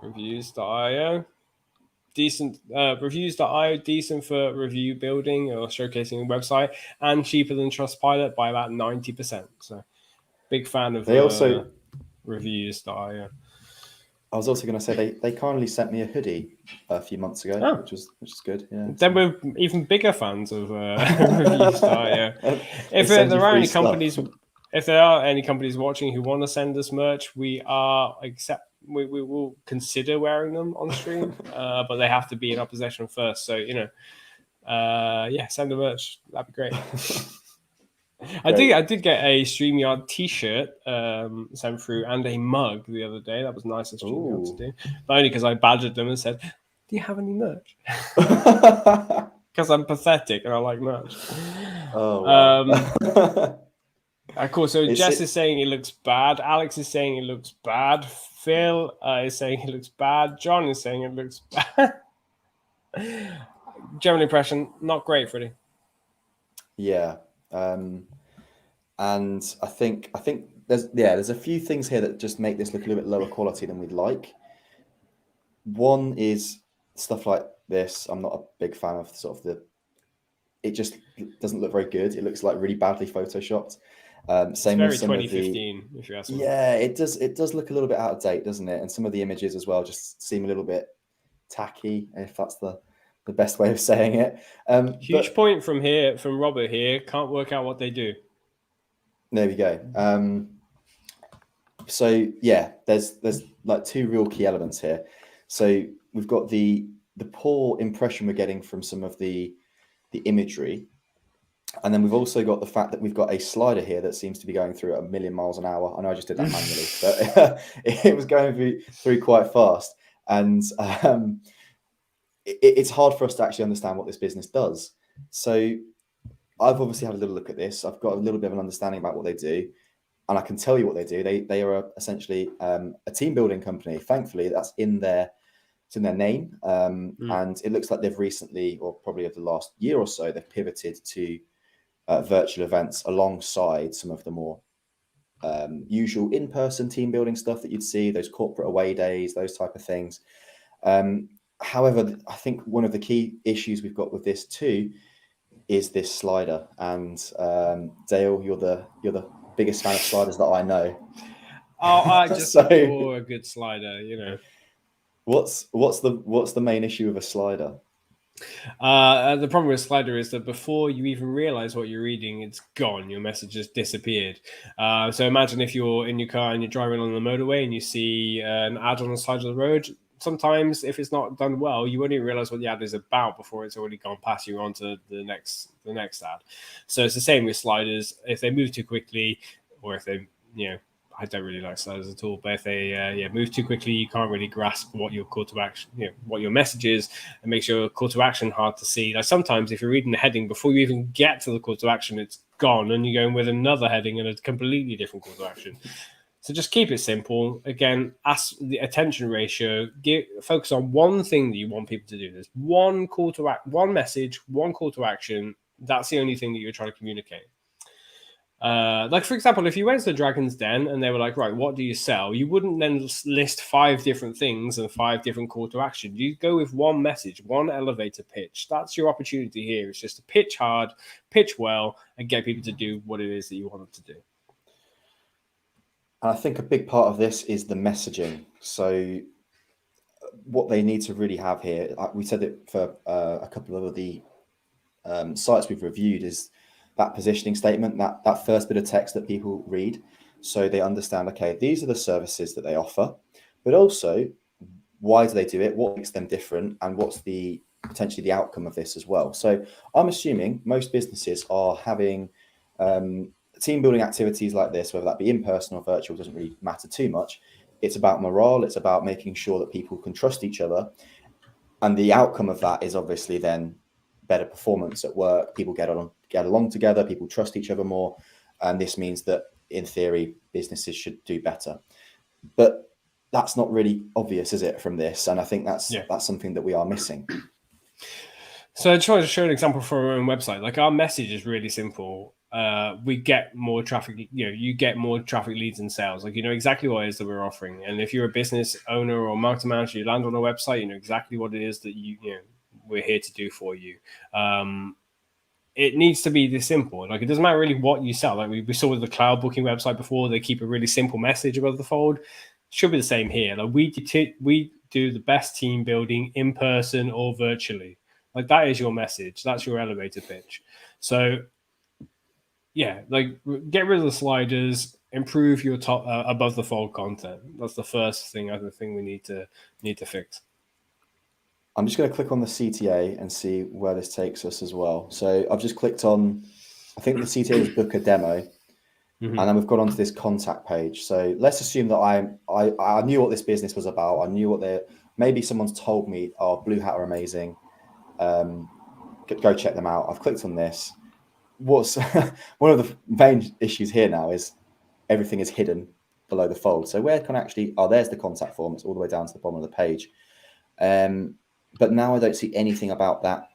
S1: Reviews.io. Decent reviews.io, decent for review building or showcasing a website, and cheaper than Trustpilot by about 90%. So big fan of reviews.io.
S2: I was also going to say they kindly sent me a hoodie a few months ago, which is good. Yeah.
S1: Then we're even bigger fans of reviews.io. If there are any companies watching who want to send us merch, we will consider wearing them on stream, but they have to be in our possession first. So send the merch. That'd be great. I did get a StreamYard T-shirt sent through and a mug the other day. That was nice of StreamYard to do, but only because I badgered them and said, "Do you have any merch?" Because I'm pathetic and I like merch.
S2: Oh wow.
S1: Of course, so Jess is saying it looks bad. Alex is saying it looks bad. Phil is saying it looks bad. John is saying it looks bad. General impression, not great, Freddie.
S2: Yeah. And I think there's a few things here that just make this look a little bit lower quality than we'd like. One is stuff like this. I'm not a big fan of it just doesn't look very good. It looks like really badly photoshopped. Same with some
S1: 2015,
S2: of the,
S1: if you ask me.
S2: Yeah, it does look a little bit out of date, doesn't it? And some of the images as well just seem a little bit tacky, if that's the best way of saying it.
S1: Huge point from Robert here. Can't work out what they do.
S2: There we go. So yeah, there's like two real key elements here. So we've got the poor impression we're getting from some of the imagery. And then we've also got the fact that we've got a slider here that seems to be going through at 1,000,000 miles an hour. I know I just did that manually, but it was going through quite fast. And it's hard for us to actually understand what this business does. So I've obviously had a little look at this. I've got a little bit of an understanding about what they do. And I can tell you what they do. They are essentially a team building company. Thankfully, that's in their name. And it looks like they've recently, or probably over the last year or so, they've pivoted to virtual events alongside some of the more usual in-person team building stuff that you'd see, those corporate away days, those type of things. However, I think one of the key issues we've got with this too is this slider. And Dale, you're the biggest fan of sliders that I know.
S1: Oh, I just adore a good slider, you know.
S2: What's the main issue with a slider?
S1: The problem with slider is that before you even realize what you're reading, it's gone. Your message has disappeared. So imagine if you're in your car and you're driving on the motorway and you see an ad on the side of the road. Sometimes, if it's not done well, you won't even realize what the ad is about before it's already gone past you onto the next ad. So it's the same with sliders. If they move too quickly, or if they, I don't really like sliders at all, but if they move too quickly, you can't really grasp what your call to action, what your message is, and makes your call to action hard to see. Like sometimes if you're reading the heading, before you even get to the call to action, it's gone, and you're going with another heading and a completely different call to action. So just keep it simple. Again, ask the attention ratio. Focus on one thing that you want people to do. There's one call to one message, one call to action. That's the only thing that you're trying to communicate. Like, for example, if you went to the Dragon's Den and they were like, right, what do you sell? You wouldn't then list 5 different things and 5 different call to action. You go with one message, one elevator pitch. That's your opportunity here. It's just to pitch hard, pitch well, and get people to do what it is that you want them to do.
S2: And I think a big part of this is the messaging. So what they need to really have here, we said it for a couple of the sites we've reviewed, is that positioning statement, that first bit of text that people read, so they understand, okay, these are the services that they offer, but also why do they do it, what makes them different, and what's potentially the outcome of this as well. So I'm assuming most businesses are having team building activities like this, whether that be in person or virtual, doesn't really matter too much. It's about morale, it's about making sure that people can trust each other, and the outcome of that is obviously then better performance at work. People get along together, people trust each other more, and this means that in theory businesses should do better. But that's not really obvious, is it, from this? And I think that's something that we are missing.
S1: So I just wanted to show an example from our own website. Like, our message is really simple. We get more traffic, you get more traffic, leads, and sales. Like, you know exactly what it is that we're offering. And if you're a business owner or marketing manager, you land on our website, you know exactly what it is that we're here to do for you. It needs to be this simple. Like, it doesn't matter really what you sell. Like we saw with the cloud booking website before, they keep a really simple message above the fold. Should be the same here. Like, we do the best team building in person or virtually. Like, that is your message. That's your elevator pitch. So yeah, like, get rid of the sliders, improve your top above the fold content. That's the first thing I think we need to fix.
S2: I'm just going to click on the CTA and see where this takes us as well. So I've just clicked on, I think the CTA was book a demo. And then we've gone onto this contact page. So let's assume that I knew what this business was about. I knew maybe someone's told me, oh, Blue Hat are amazing. Go check them out. I've clicked on this. What's one of the main issues here now is everything is hidden below the fold. So where can there's the contact form. It's all the way down to the bottom of the page. But now I don't see anything about that.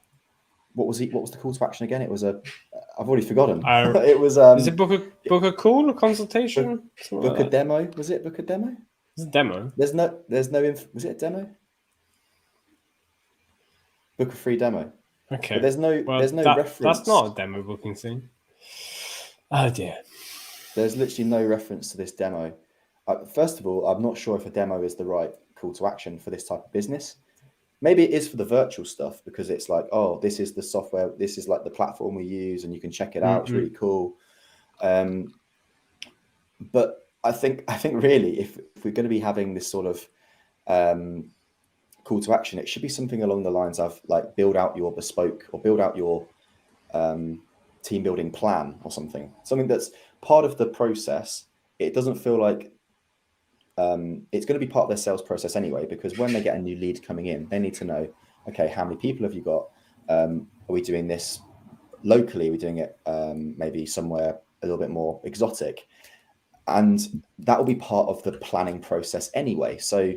S2: What was the call to action again? It was I've already forgotten. It was
S1: is it book a call or consultation?
S2: Book a demo. Was it book a demo?
S1: It's a demo.
S2: Was it a demo? Book a free demo.
S1: Okay.
S2: But there's no reference.
S1: That's not a demo booking thing. Oh dear.
S2: There's literally no reference to this demo. First of all, I'm not sure if a demo is the right call to action for this type of business. Maybe it is for the virtual stuff, because it's like, oh, this is the software, this is like the platform we use, and you can check it out. It's really cool. But I think really, if we're going to be having this sort of call to action, it should be something along the lines of like, build out your bespoke, or build out your team building plan, or something that's part of the process. It doesn't feel like it's going to be part of their sales process anyway, because when they get a new lead coming in, they need to know, okay, how many people have you got? Are we doing this locally? Are we doing it maybe somewhere a little bit more exotic? And that will be part of the planning process anyway. So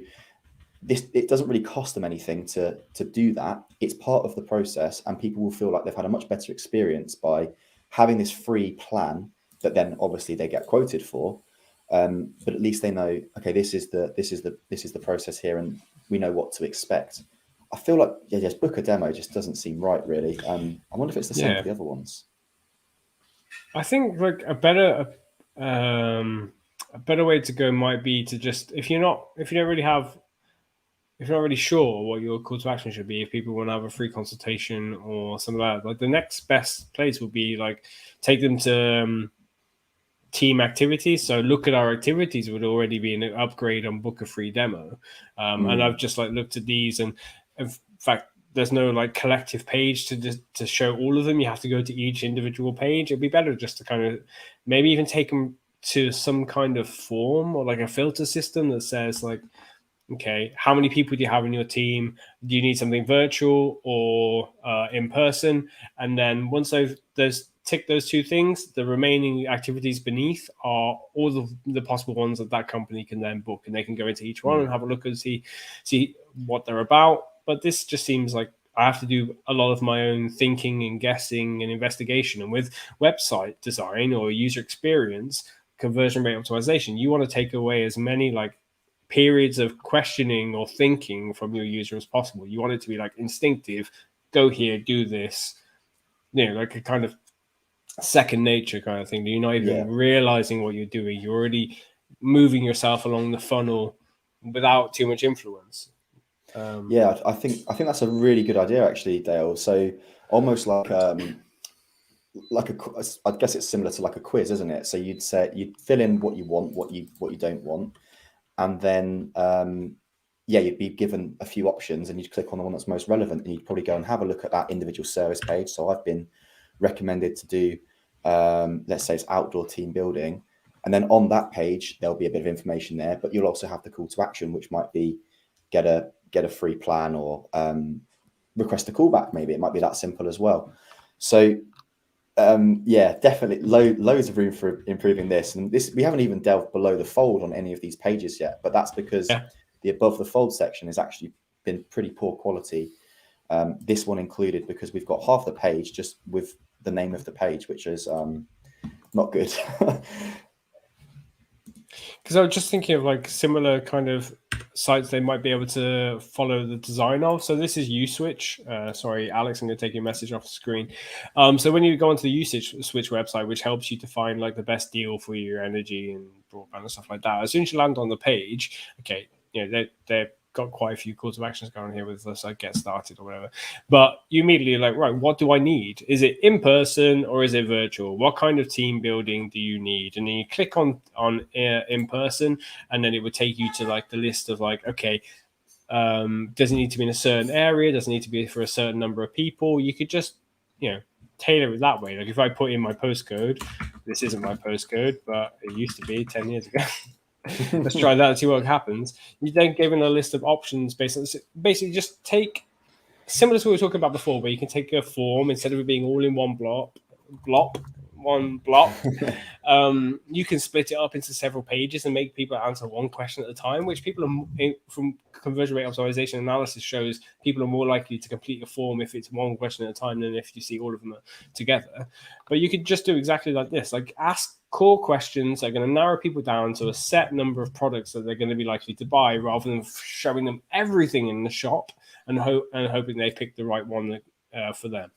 S2: it doesn't really cost them anything to do that. It's part of the process, and people will feel like they've had a much better experience by having this free plan that then obviously they get quoted for. But at least they know, okay, this is the process here, and we know what to expect. I feel like just book a demo just doesn't seem right, really. I wonder if it's the same for the other ones.
S1: I think like a better way to go might be to just, if you're not really sure what your call to action should be, if people want to have a free consultation or something like that, like the next best place would be like, take them to team activities. So look at our activities would already be an upgrade on book a free demo. And I've just like looked at these, and in fact, there's no like collective page to show all of them. You have to go to each individual page. It'd be better just to kind of maybe even take them to some kind of form or like a filter system that says like, okay, how many people do you have in your team? Do you need something virtual or in person? And then once there's tick those two things, the remaining activities beneath are all the possible ones that company can then book, and they can go into each one and have a look and see what they're about. But this just seems like I have to do a lot of my own thinking and guessing and investigation. And with website design or user experience, conversion rate optimization, you want to take away as many like periods of questioning or thinking from your user as possible. You want it to be like instinctive, go here, do this, like a kind of second nature kind of thing. You're not even realizing what you're doing. You're already moving yourself along the funnel without too much influence.
S2: Yeah, I think that's a really good idea, actually, Dale. So almost like I guess it's similar to like a quiz, isn't it? So you'd fill in what you want, what you don't want, and then you'd be given a few options, and you'd click on the one that's most relevant, and you'd probably go and have a look at that individual service page. So I've been recommended to do, let's say it's outdoor team building, and then on that page there'll be a bit of information there, but you'll also have the call to action, which might be get a free plan, or request a callback. Maybe it might be that simple as well. So definitely loads of room for improving this. And this, we haven't even delved below the fold on any of these pages yet, but that's because the above the fold section has actually been pretty poor quality. This one included, because we've got half the page just with the name of the page, which is not good.
S1: Because I was just thinking of like similar kind of sites they might be able to follow the design of. So this is USwitch. Sorry, Alex, I'm going to take your message off the screen. So when you go onto the USwitch website, which helps you to find like the best deal for your energy and broadband and stuff like that, as soon as you land on the page, okay, they're got quite a few calls to actions going on here with us, like get started or whatever. But you immediately like, right, what do I need? Is it in person or is it virtual? What kind of team building do you need? And then you click on in person, and then it would take you to like the list of like, okay, does it need to be in a certain area? Does it need to be for a certain number of people? You could just, tailor it that way. Like if I put in my postcode, this isn't my postcode, but it used to be 10 years ago. Let's try that and see what happens. You then given a list of options basically just take, similar to what we were talking about before, where you can take a form instead of it being all in one block. You can split it up into several pages and make people answer one question at a time, which people are, from conversion rate optimization analysis shows, people are more likely to complete a form if it's one question at a time than if you see all of them together. But you could just do exactly like this, like ask core questions that are going to narrow people down to a set number of products that they're going to be likely to buy, rather than showing them everything in the shop and hoping they pick the right one for them.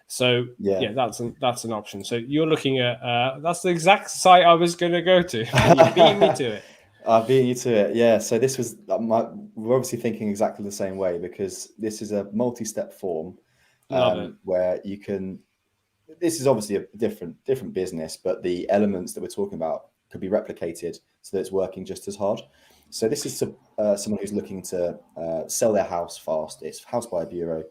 S1: So that's an option. So you're looking at that's the exact site I was going to go to. You beat me to it.
S2: I beat you to it. Yeah. So this was we're obviously thinking exactly the same way, because this is a multi-step form where you can. This is obviously a different business, but the elements that we're talking about could be replicated so that it's working just as hard. So this is someone who's looking to sell their house fast. It's House Buyer Bureau.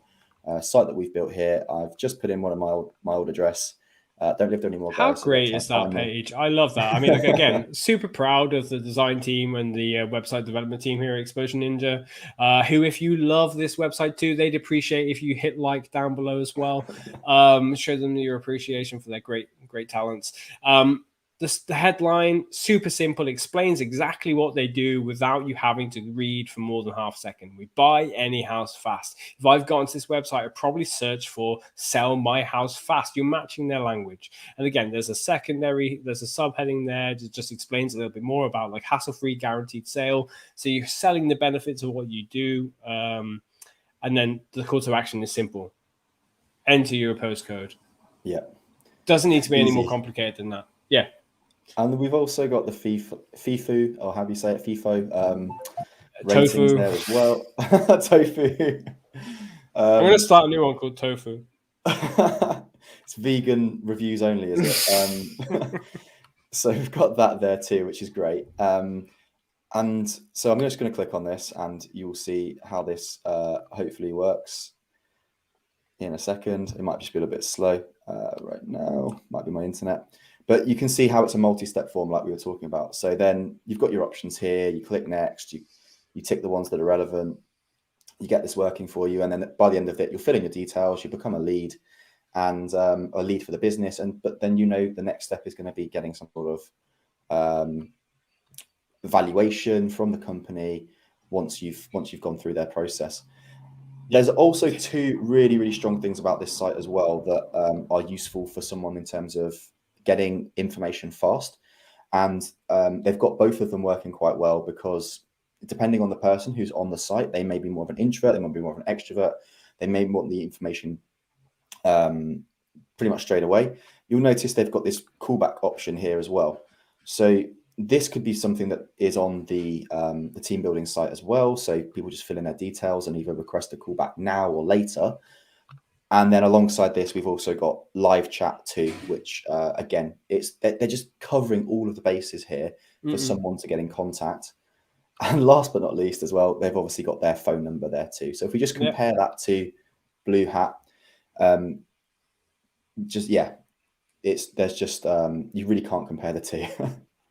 S2: Site that we've built here. I've just put in one of my old address. Don't live there anymore,
S1: How
S2: guys.
S1: great is that page? I love that. I mean, again, super proud of the design team and the website development team here at Explosion Ninja, who, if you love this website too, they'd appreciate if you hit like down below as well. Show them your appreciation for their great talents. The headline, super simple, explains exactly what they do without you having to read for more than half a second. We buy any house fast. If I've gone to this website, I'd probably search for sell my house fast. You're matching their language. And again, there's a subheading there that just explains a little bit more about like hassle-free guaranteed sale. So you're selling the benefits of what you do. And then the call to action is simple. Enter your postcode.
S2: Yeah.
S1: Doesn't need to be any more complicated than that. Yeah.
S2: And we've also got the FIFO, or how do you say it? FIFO ratings
S1: Tofu
S2: there as well. Tofu.
S1: I'm going to start a new one called Tofu.
S2: It's vegan reviews only, is it? So we've got that there too, which is great. And so I'm just going to click on this, and you'll see how this hopefully works in a second. It might just be a little bit slow right now. Might be my internet. But you can see how it's a multi-step form like we were talking about. So then you've got your options here. You click next. You tick the ones that are relevant. You get this working for you. And then by the end of it, you'll fill in your details. You become a lead, and a lead for the business. But then the next step is going to be getting some sort of valuation from the company once you've gone through their process. There's also two really, really strong things about this site as well that are useful for someone in terms of getting information fast. And they've got both of them working quite well, because depending on the person who's on the site, they may be more of an introvert, they might be more of an extrovert, they may want the information pretty much straight away. You'll notice they've got this callback option here as well. So this could be something that is on the team building site as well. So people just fill in their details and either request a call back now or later. And then alongside this, we've also got live chat too, which again, they're just covering all of the bases here for someone to get in contact. And last but not least as well, they've obviously got their phone number there too. So if we just compare that to Blue Hat, you really can't compare the two.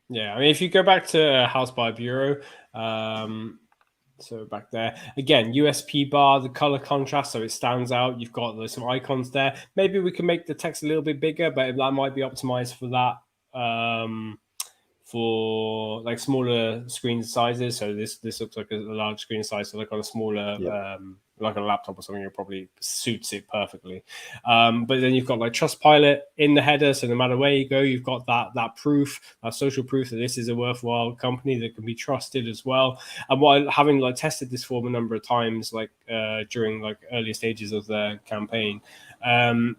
S1: Yeah, I mean, if you go back to House by Bureau, so back there, again, USP bar, the color contrast, so it stands out. You've got some icons there. Maybe we can make the text a little bit bigger, but that might be optimized for that, for like smaller screen sizes. So this looks like a large screen size, so like on a smaller, like a laptop or something, it probably suits it perfectly. But then you've got like Trustpilot in the header, so no matter where you go, you've got that proof, that social proof that this is a worthwhile company that can be trusted as well. And while having like tested this form a number of times, like during like earlier stages of the campaign, it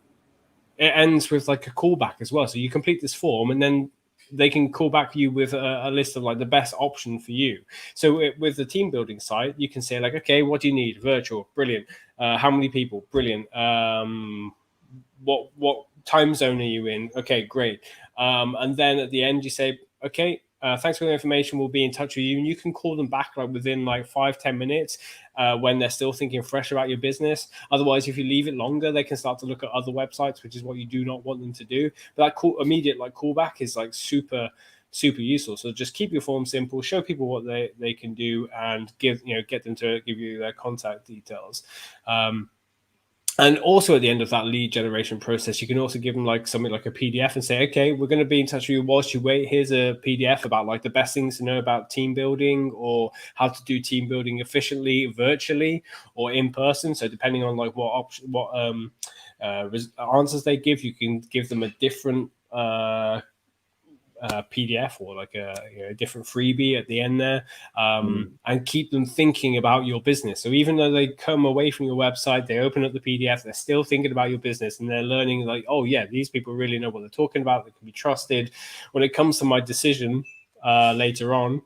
S1: ends with like a callback as well. So you complete this form and then they can call back you with a list of like the best option for you. So with the team building site, you can say like, okay, what do you need? Virtual, brilliant. How many people? Brilliant. What time zone are you in? Okay, great. And then at the end you say, okay, thanks for the information. We'll be in touch with you. And you can call them back like within like 5-10 minutes when they're still thinking fresh about your business. Otherwise, if you leave it longer, they can start to look at other websites, which is what you do not want them to do. But that immediate like callback is like super useful. So just keep your form simple, show people what they can do, and get them to give you their contact details. And also at the end of that lead generation process, you can also give them like something like a PDF and say, okay, we're going to be in touch with you whilst you wait. Here's a PDF about like the best things to know about team building or how to do team building efficiently, virtually or in person. So depending on like what answers they give, you can give them a different PDF or like a different freebie at the end there, and keep them thinking about your business. So even though they come away from your website, they open up the PDF, they're still thinking about your business and they're learning like, oh yeah, these people really know what they're talking about. They can be trusted. When it comes to my decision later on,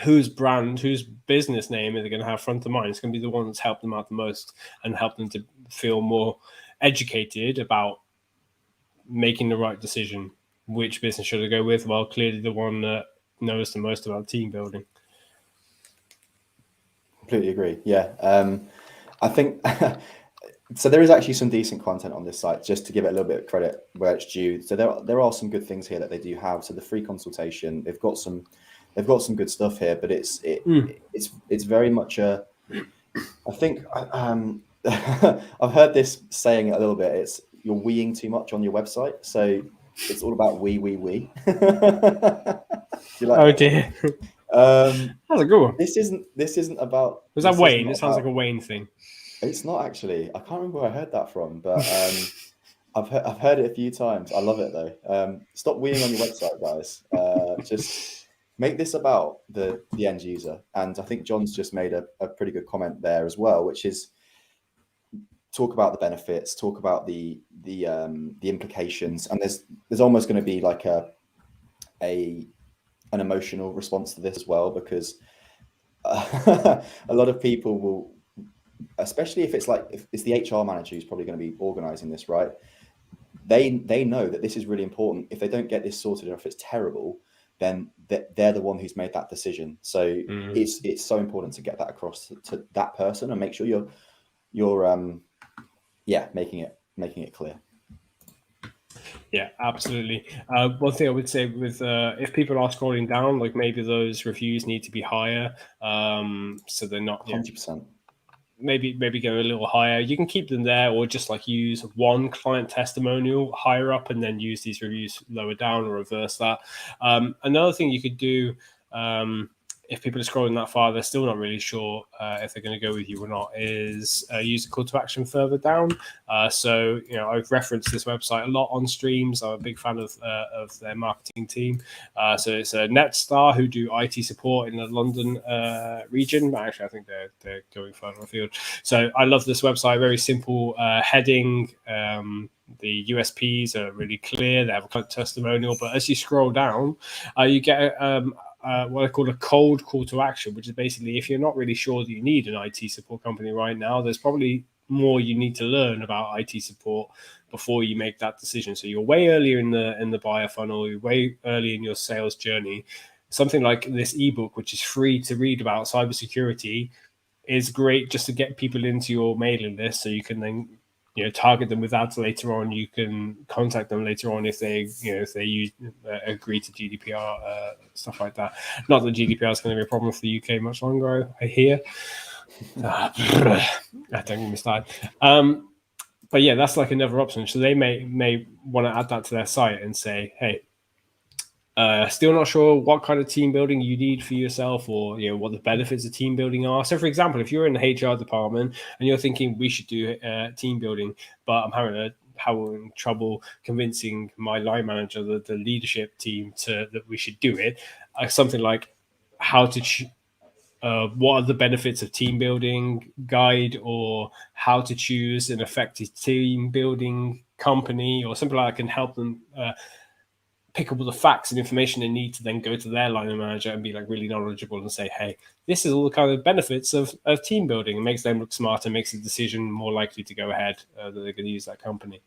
S1: whose brand, whose business name are they going to have front of mind? It's going to be the one that's helped them out the most and help them to feel more educated about making the right decision. Which business should I go with? Well, clearly the one that knows the most about team building.
S2: Completely agree. Yeah. I think so. There is actually some decent content on this site, just to give it a little bit of credit where it's due. So there are some good things here that they do have. So the free consultation, they've got some good stuff here, but it's very much I think I've heard this saying a little bit. It's you're weeing too much on your website. So it's all about we. You like
S1: oh dear. That's a good one.
S2: This isn't about.
S1: Was that Wayne? It sounds like a Wayne thing.
S2: It's not actually. I can't remember where I heard that from, but I've heard it a few times. I love it though. Stop weeing on your website, guys. Just make this about the end user. And I think John's just made a pretty good comment there as well, which is talk about the benefits, talk about the implications, and there's almost going to be like an emotional response to this as well, because a lot of people will, especially if it's the HR manager who's probably going to be organizing this, right? They know that this is really important. If they don't get this sorted, or if it's terrible, then they're the one who's made that decision. So it's so important to get that across to that person and make sure you're making it clear.
S1: Yeah, absolutely. One thing I would say with if people are scrolling down, like maybe those reviews need to be higher, so they're not
S2: 100%.
S1: Maybe go a little higher. You can keep them there, or just like use one client testimonial higher up and then use these reviews lower down, or reverse that. Another thing you could do, if people are scrolling that far, they're still not really sure if they're going to go with you or not, is use a call to action further down. So, I've referenced this website a lot on streams. I'm a big fan of their marketing team. So it's a Netstar who do IT support in the London region. Actually, I think they're going further afield. So I love this website. Very simple heading. The USPs are really clear. They have a client testimonial, but as you scroll down, you get what I call a cold call to action, which is basically if you're not really sure that you need an IT support company right now, there's probably more you need to learn about IT support before you make that decision. So you're way earlier in the buyer funnel, you're way early in your sales journey. Something like this ebook, which is free to read about cybersecurity, is great just to get people into your mailing list, so you can then target them with ads later on. You can contact them later on if they use agree to GDPR stuff like that. Not that GDPR is going to be a problem for the UK much longer, I hear. Don't get me started. But yeah, that's like another option. So they may want to add that to their site and say, hey, still not sure what kind of team building you need for yourself, or what the benefits of team building are. So for example, if you're in the HR department and you're thinking we should do team building, but I'm having trouble convincing my line manager, the leadership team, that we should do it, something like how to what are the benefits of team building guide, or how to choose an effective team building company, or something like that can help them pick up all the facts and information they need to then go to their line manager and be like really knowledgeable and say, hey, this is all the kind of benefits of team building. It makes them look smarter, makes the decision more likely to go ahead, that they're going to use that company.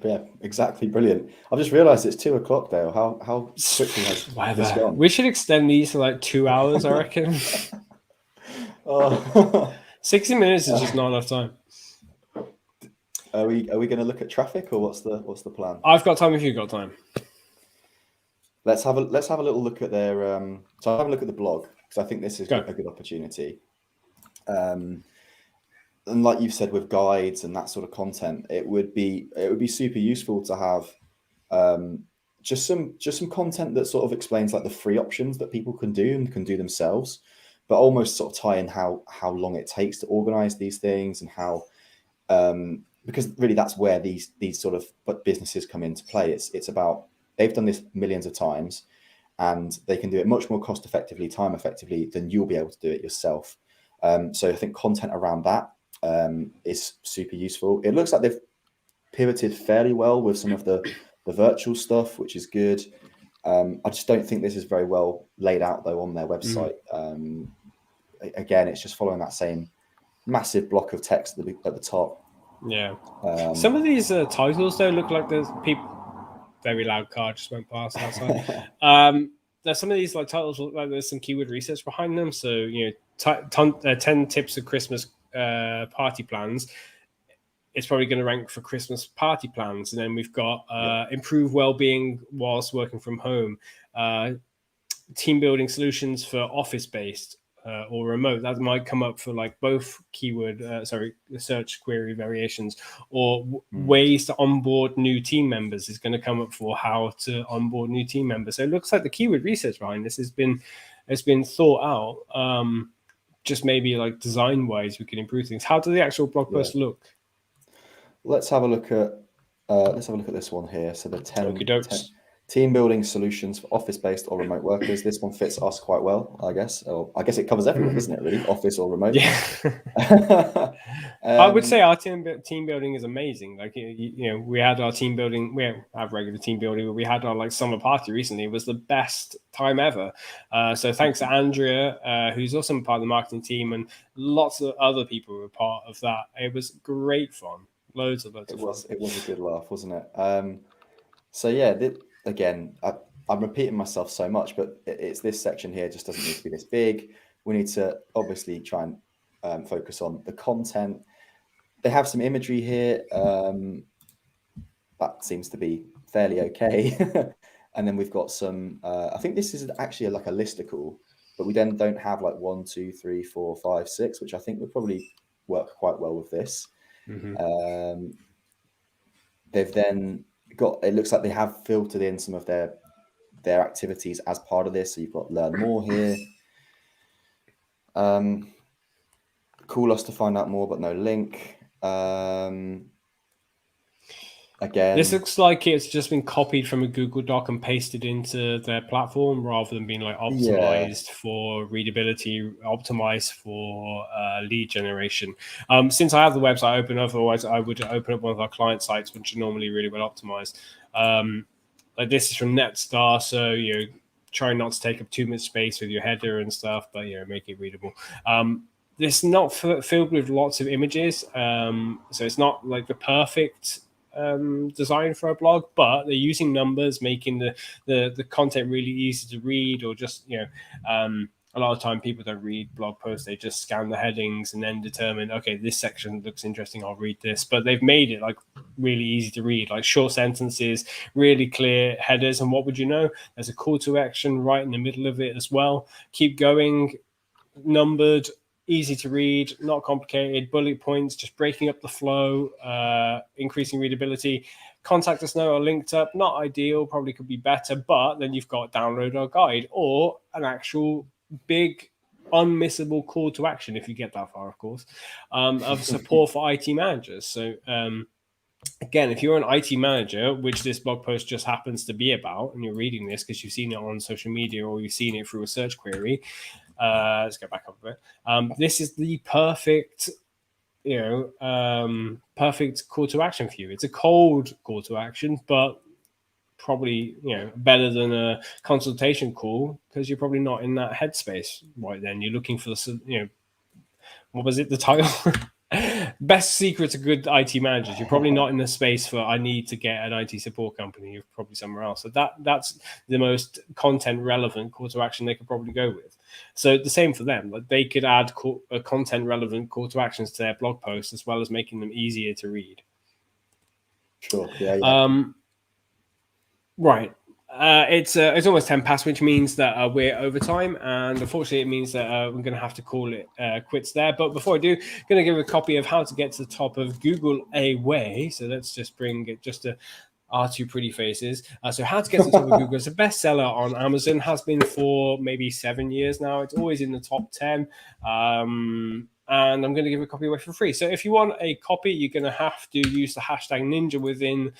S2: Yeah, exactly. Brilliant. I've just realized it's 2:00, Dale. How quickly has this gone?
S1: We should extend these to like 2 hours, I reckon. 60 minutes is just not enough time.
S2: Are we going to look at traffic, or what's the plan?
S1: I've got time if you've got time.
S2: Let's have a little look at their so I'll have a look at the blog, because I think this is a good opportunity. And like you've said, with guides and that sort of content, it would be super useful to have just some content that sort of explains like the free options that people can do and can do themselves, but almost sort of tie in how long it takes to organize these things, and how because really that's where these sort of businesses come into play. It's about, they've done this millions of times, and they can do it much more cost effectively, time effectively, than you'll be able to do it yourself. So I think content around that is super useful. It looks like they've pivoted fairly well with some of the virtual stuff, which is good. I just don't think this is very well laid out though on their website. Again, it's just following that same massive block of text at the top.
S1: Yeah. Some of these titles though look like there's people. Very loud car just went past outside. There's some of these like titles look like there's some keyword research behind them. So 10 tips of Christmas party plans. It's probably going to rank for Christmas party plans. And then we've got improve well-being whilst working from home, team building solutions for office-based or remote. That might come up for like both keyword, search query variations, or ways to onboard new team members is going to come up for how to onboard new team members. So it looks like the keyword research behind this has been thought out. Just maybe like design-wise, we can improve things. How does the actual blog post look?
S2: Let's have a look at this one here. So the 10 team building solutions for office-based or remote workers. This one fits us quite well, I guess. Or I guess it covers everyone, doesn't it? Really, office or remote.
S1: Yeah. I would say our team building is amazing. Like we had our team building. We have regular team building, but we had our like summer party recently. It was the best time ever. So thanks to Andrea, who's also part of the marketing team, and lots of other people who were part of that. It was great fun. Loads of fun. It was
S2: a good laugh, wasn't it? So yeah. Again, I'm repeating myself so much, but it's this section here just doesn't need to be this big. We need to obviously try and focus on the content. They have some imagery here. That seems to be fairly okay. And then we've got some, I think this is actually like a listicle, but we then don't have like 1, 2, 3, 4, 5, 6, which I think would probably work quite well with this. They've then got, it looks like they have filtered in some of their activities as part of this. So you've got learn more here. Call us to find out more, but no link. Again,
S1: This looks like it's just been copied from a Google Doc and pasted into their platform rather than being like optimized for readability, optimized for lead generation. Since I have the website open, otherwise I would open up one of our client sites, which are normally really well optimized. Like this is from Netstar, so try not to take up too much space with your header and stuff, but make it readable. This is not filled with lots of images, so it's not like the perfect design for a blog, but they're using numbers, making the content really easy to read, or just a lot of time people don't read blog posts, they just scan the headings and then determine, okay, this section looks interesting, I'll read this. But they've made it like really easy to read, like short sentences, really clear headers, and what would you know, there's a call to action right in the middle of it as well. Keep going, numbered, easy to read, not complicated, bullet points, just breaking up the flow, increasing readability. Contact us now or linked up, not ideal, probably could be better, but then you've got download our guide or an actual big unmissable call to action, if you get that far, of course, of support for IT managers. So again, if you're an IT manager, which this blog post just happens to be about, and you're reading this because you've seen it on social media or you've seen it through a search query, let's go back up a bit. This is the perfect, perfect call to action for you. It's a cold call to action, but probably better than a consultation call, because you're probably not in that headspace right then. You're looking for the what was it, the title? Best secret to good IT managers. You're probably not in the space for I need to get an IT support company. You're probably somewhere else. So that's the most content relevant call to action they could probably go with. So the same for them. Like they could add content relevant call to actions to their blog posts, as well as making them easier to read.
S2: Sure. Yeah.
S1: Right. It's almost 10 past, which means that we're over time, and unfortunately it means that we're going to have to call it quits there. But before I do, I'm going to give a copy of How to Get to the Top of Google Away. So let's just bring it just to our two pretty faces. So How to Get to the Top of Google is a bestseller on Amazon, has been for maybe 7 years now. It's always in the top 10. And I'm going to give a copy away for free. So if you want a copy, you're going to have to use the hashtag Ninja within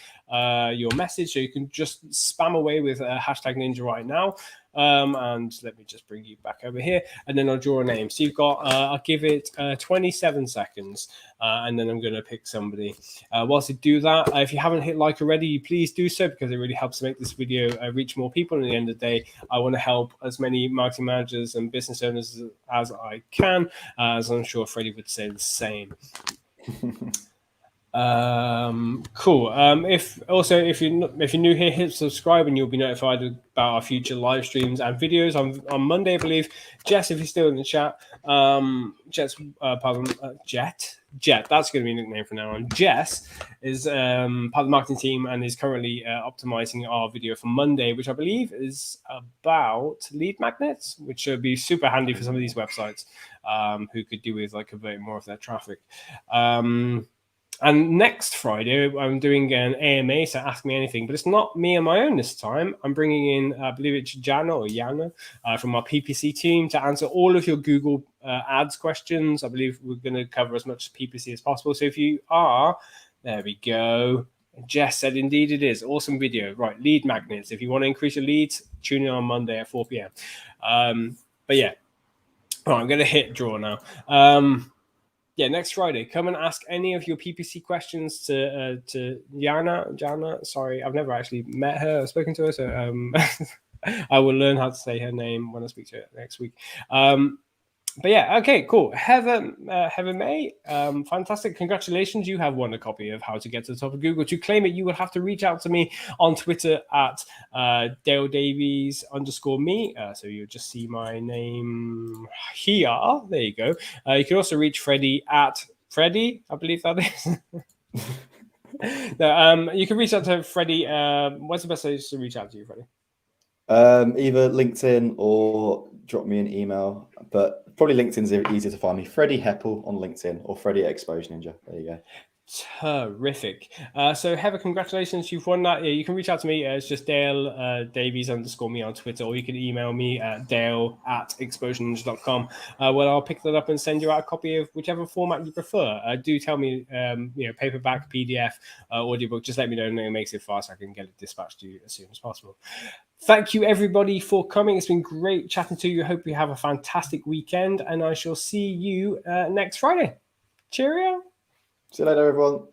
S1: your message. So you can just spam away with hashtag Ninja right now. And let me just bring you back over here, and then I'll draw a name. So you've got, I'll give it 27 seconds, and then I'm going to pick somebody. Whilst I do that, if you haven't hit like already, please do so, because it really helps to make this video reach more people. And at the end of the day, I want to help as many marketing managers and business owners as I can, as I'm sure Freddie would say the same. Cool. If you're new here, hit subscribe and you'll be notified about our future live streams and videos on Monday, I believe. Jess, if you're still in the chat, Jet, that's going to be a nickname from now on. Jess is part of the marketing team and is currently optimizing our video for Monday, which I believe is about lead magnets, which would be super handy for some of these websites who could do with like converting more of their traffic. And next Friday, I'm doing an AMA, so Ask Me Anything. But it's not me on my own this time. I'm bringing in, I believe it's Jana from our PPC team to answer all of your Google ads questions. I believe we're going to cover as much PPC as possible. So if you are, there we go. Jess said, indeed it is. Awesome video. Right, lead magnets. If you want to increase your leads, tune in on Monday at 4 p.m. But yeah, right, I'm going to hit draw now. Yeah, next Friday, come and ask any of your PPC questions to Jana. Sorry, I've never actually met her or spoken to her, so I will learn how to say her name when I speak to her next week. But yeah, okay, cool. Heather May, fantastic. Congratulations. You have won a copy of How to Get to the Top of Google. To claim it, you will have to reach out to me on Twitter at Dale Davies _me. So you'll just see my name here. There you go. You can also reach Freddie at Freddie, I believe that is. No, you can reach out to Freddie. What's the best place to reach out to you, Freddie?
S2: Either LinkedIn or drop me an email, but probably LinkedIn's easier to find me. Freddie Heppel on LinkedIn or Freddie at Exposure Ninja. There you go.
S1: Terrific. So Heather, congratulations, you've won that. Yeah, you can reach out to me. It's just Dale Davies _me on Twitter, or you can email me at dale@explosionninja.com. Well, I'll pick that up and send you out a copy of whichever format you prefer. Do tell me, paperback, PDF, audiobook. Just let me know, and it makes it fast. I can get it dispatched to you as soon as possible. Thank you, everybody, for coming. It's been great chatting to you. Hope you have a fantastic weekend, and I shall see you next Friday. Cheerio.
S2: See you later, everyone.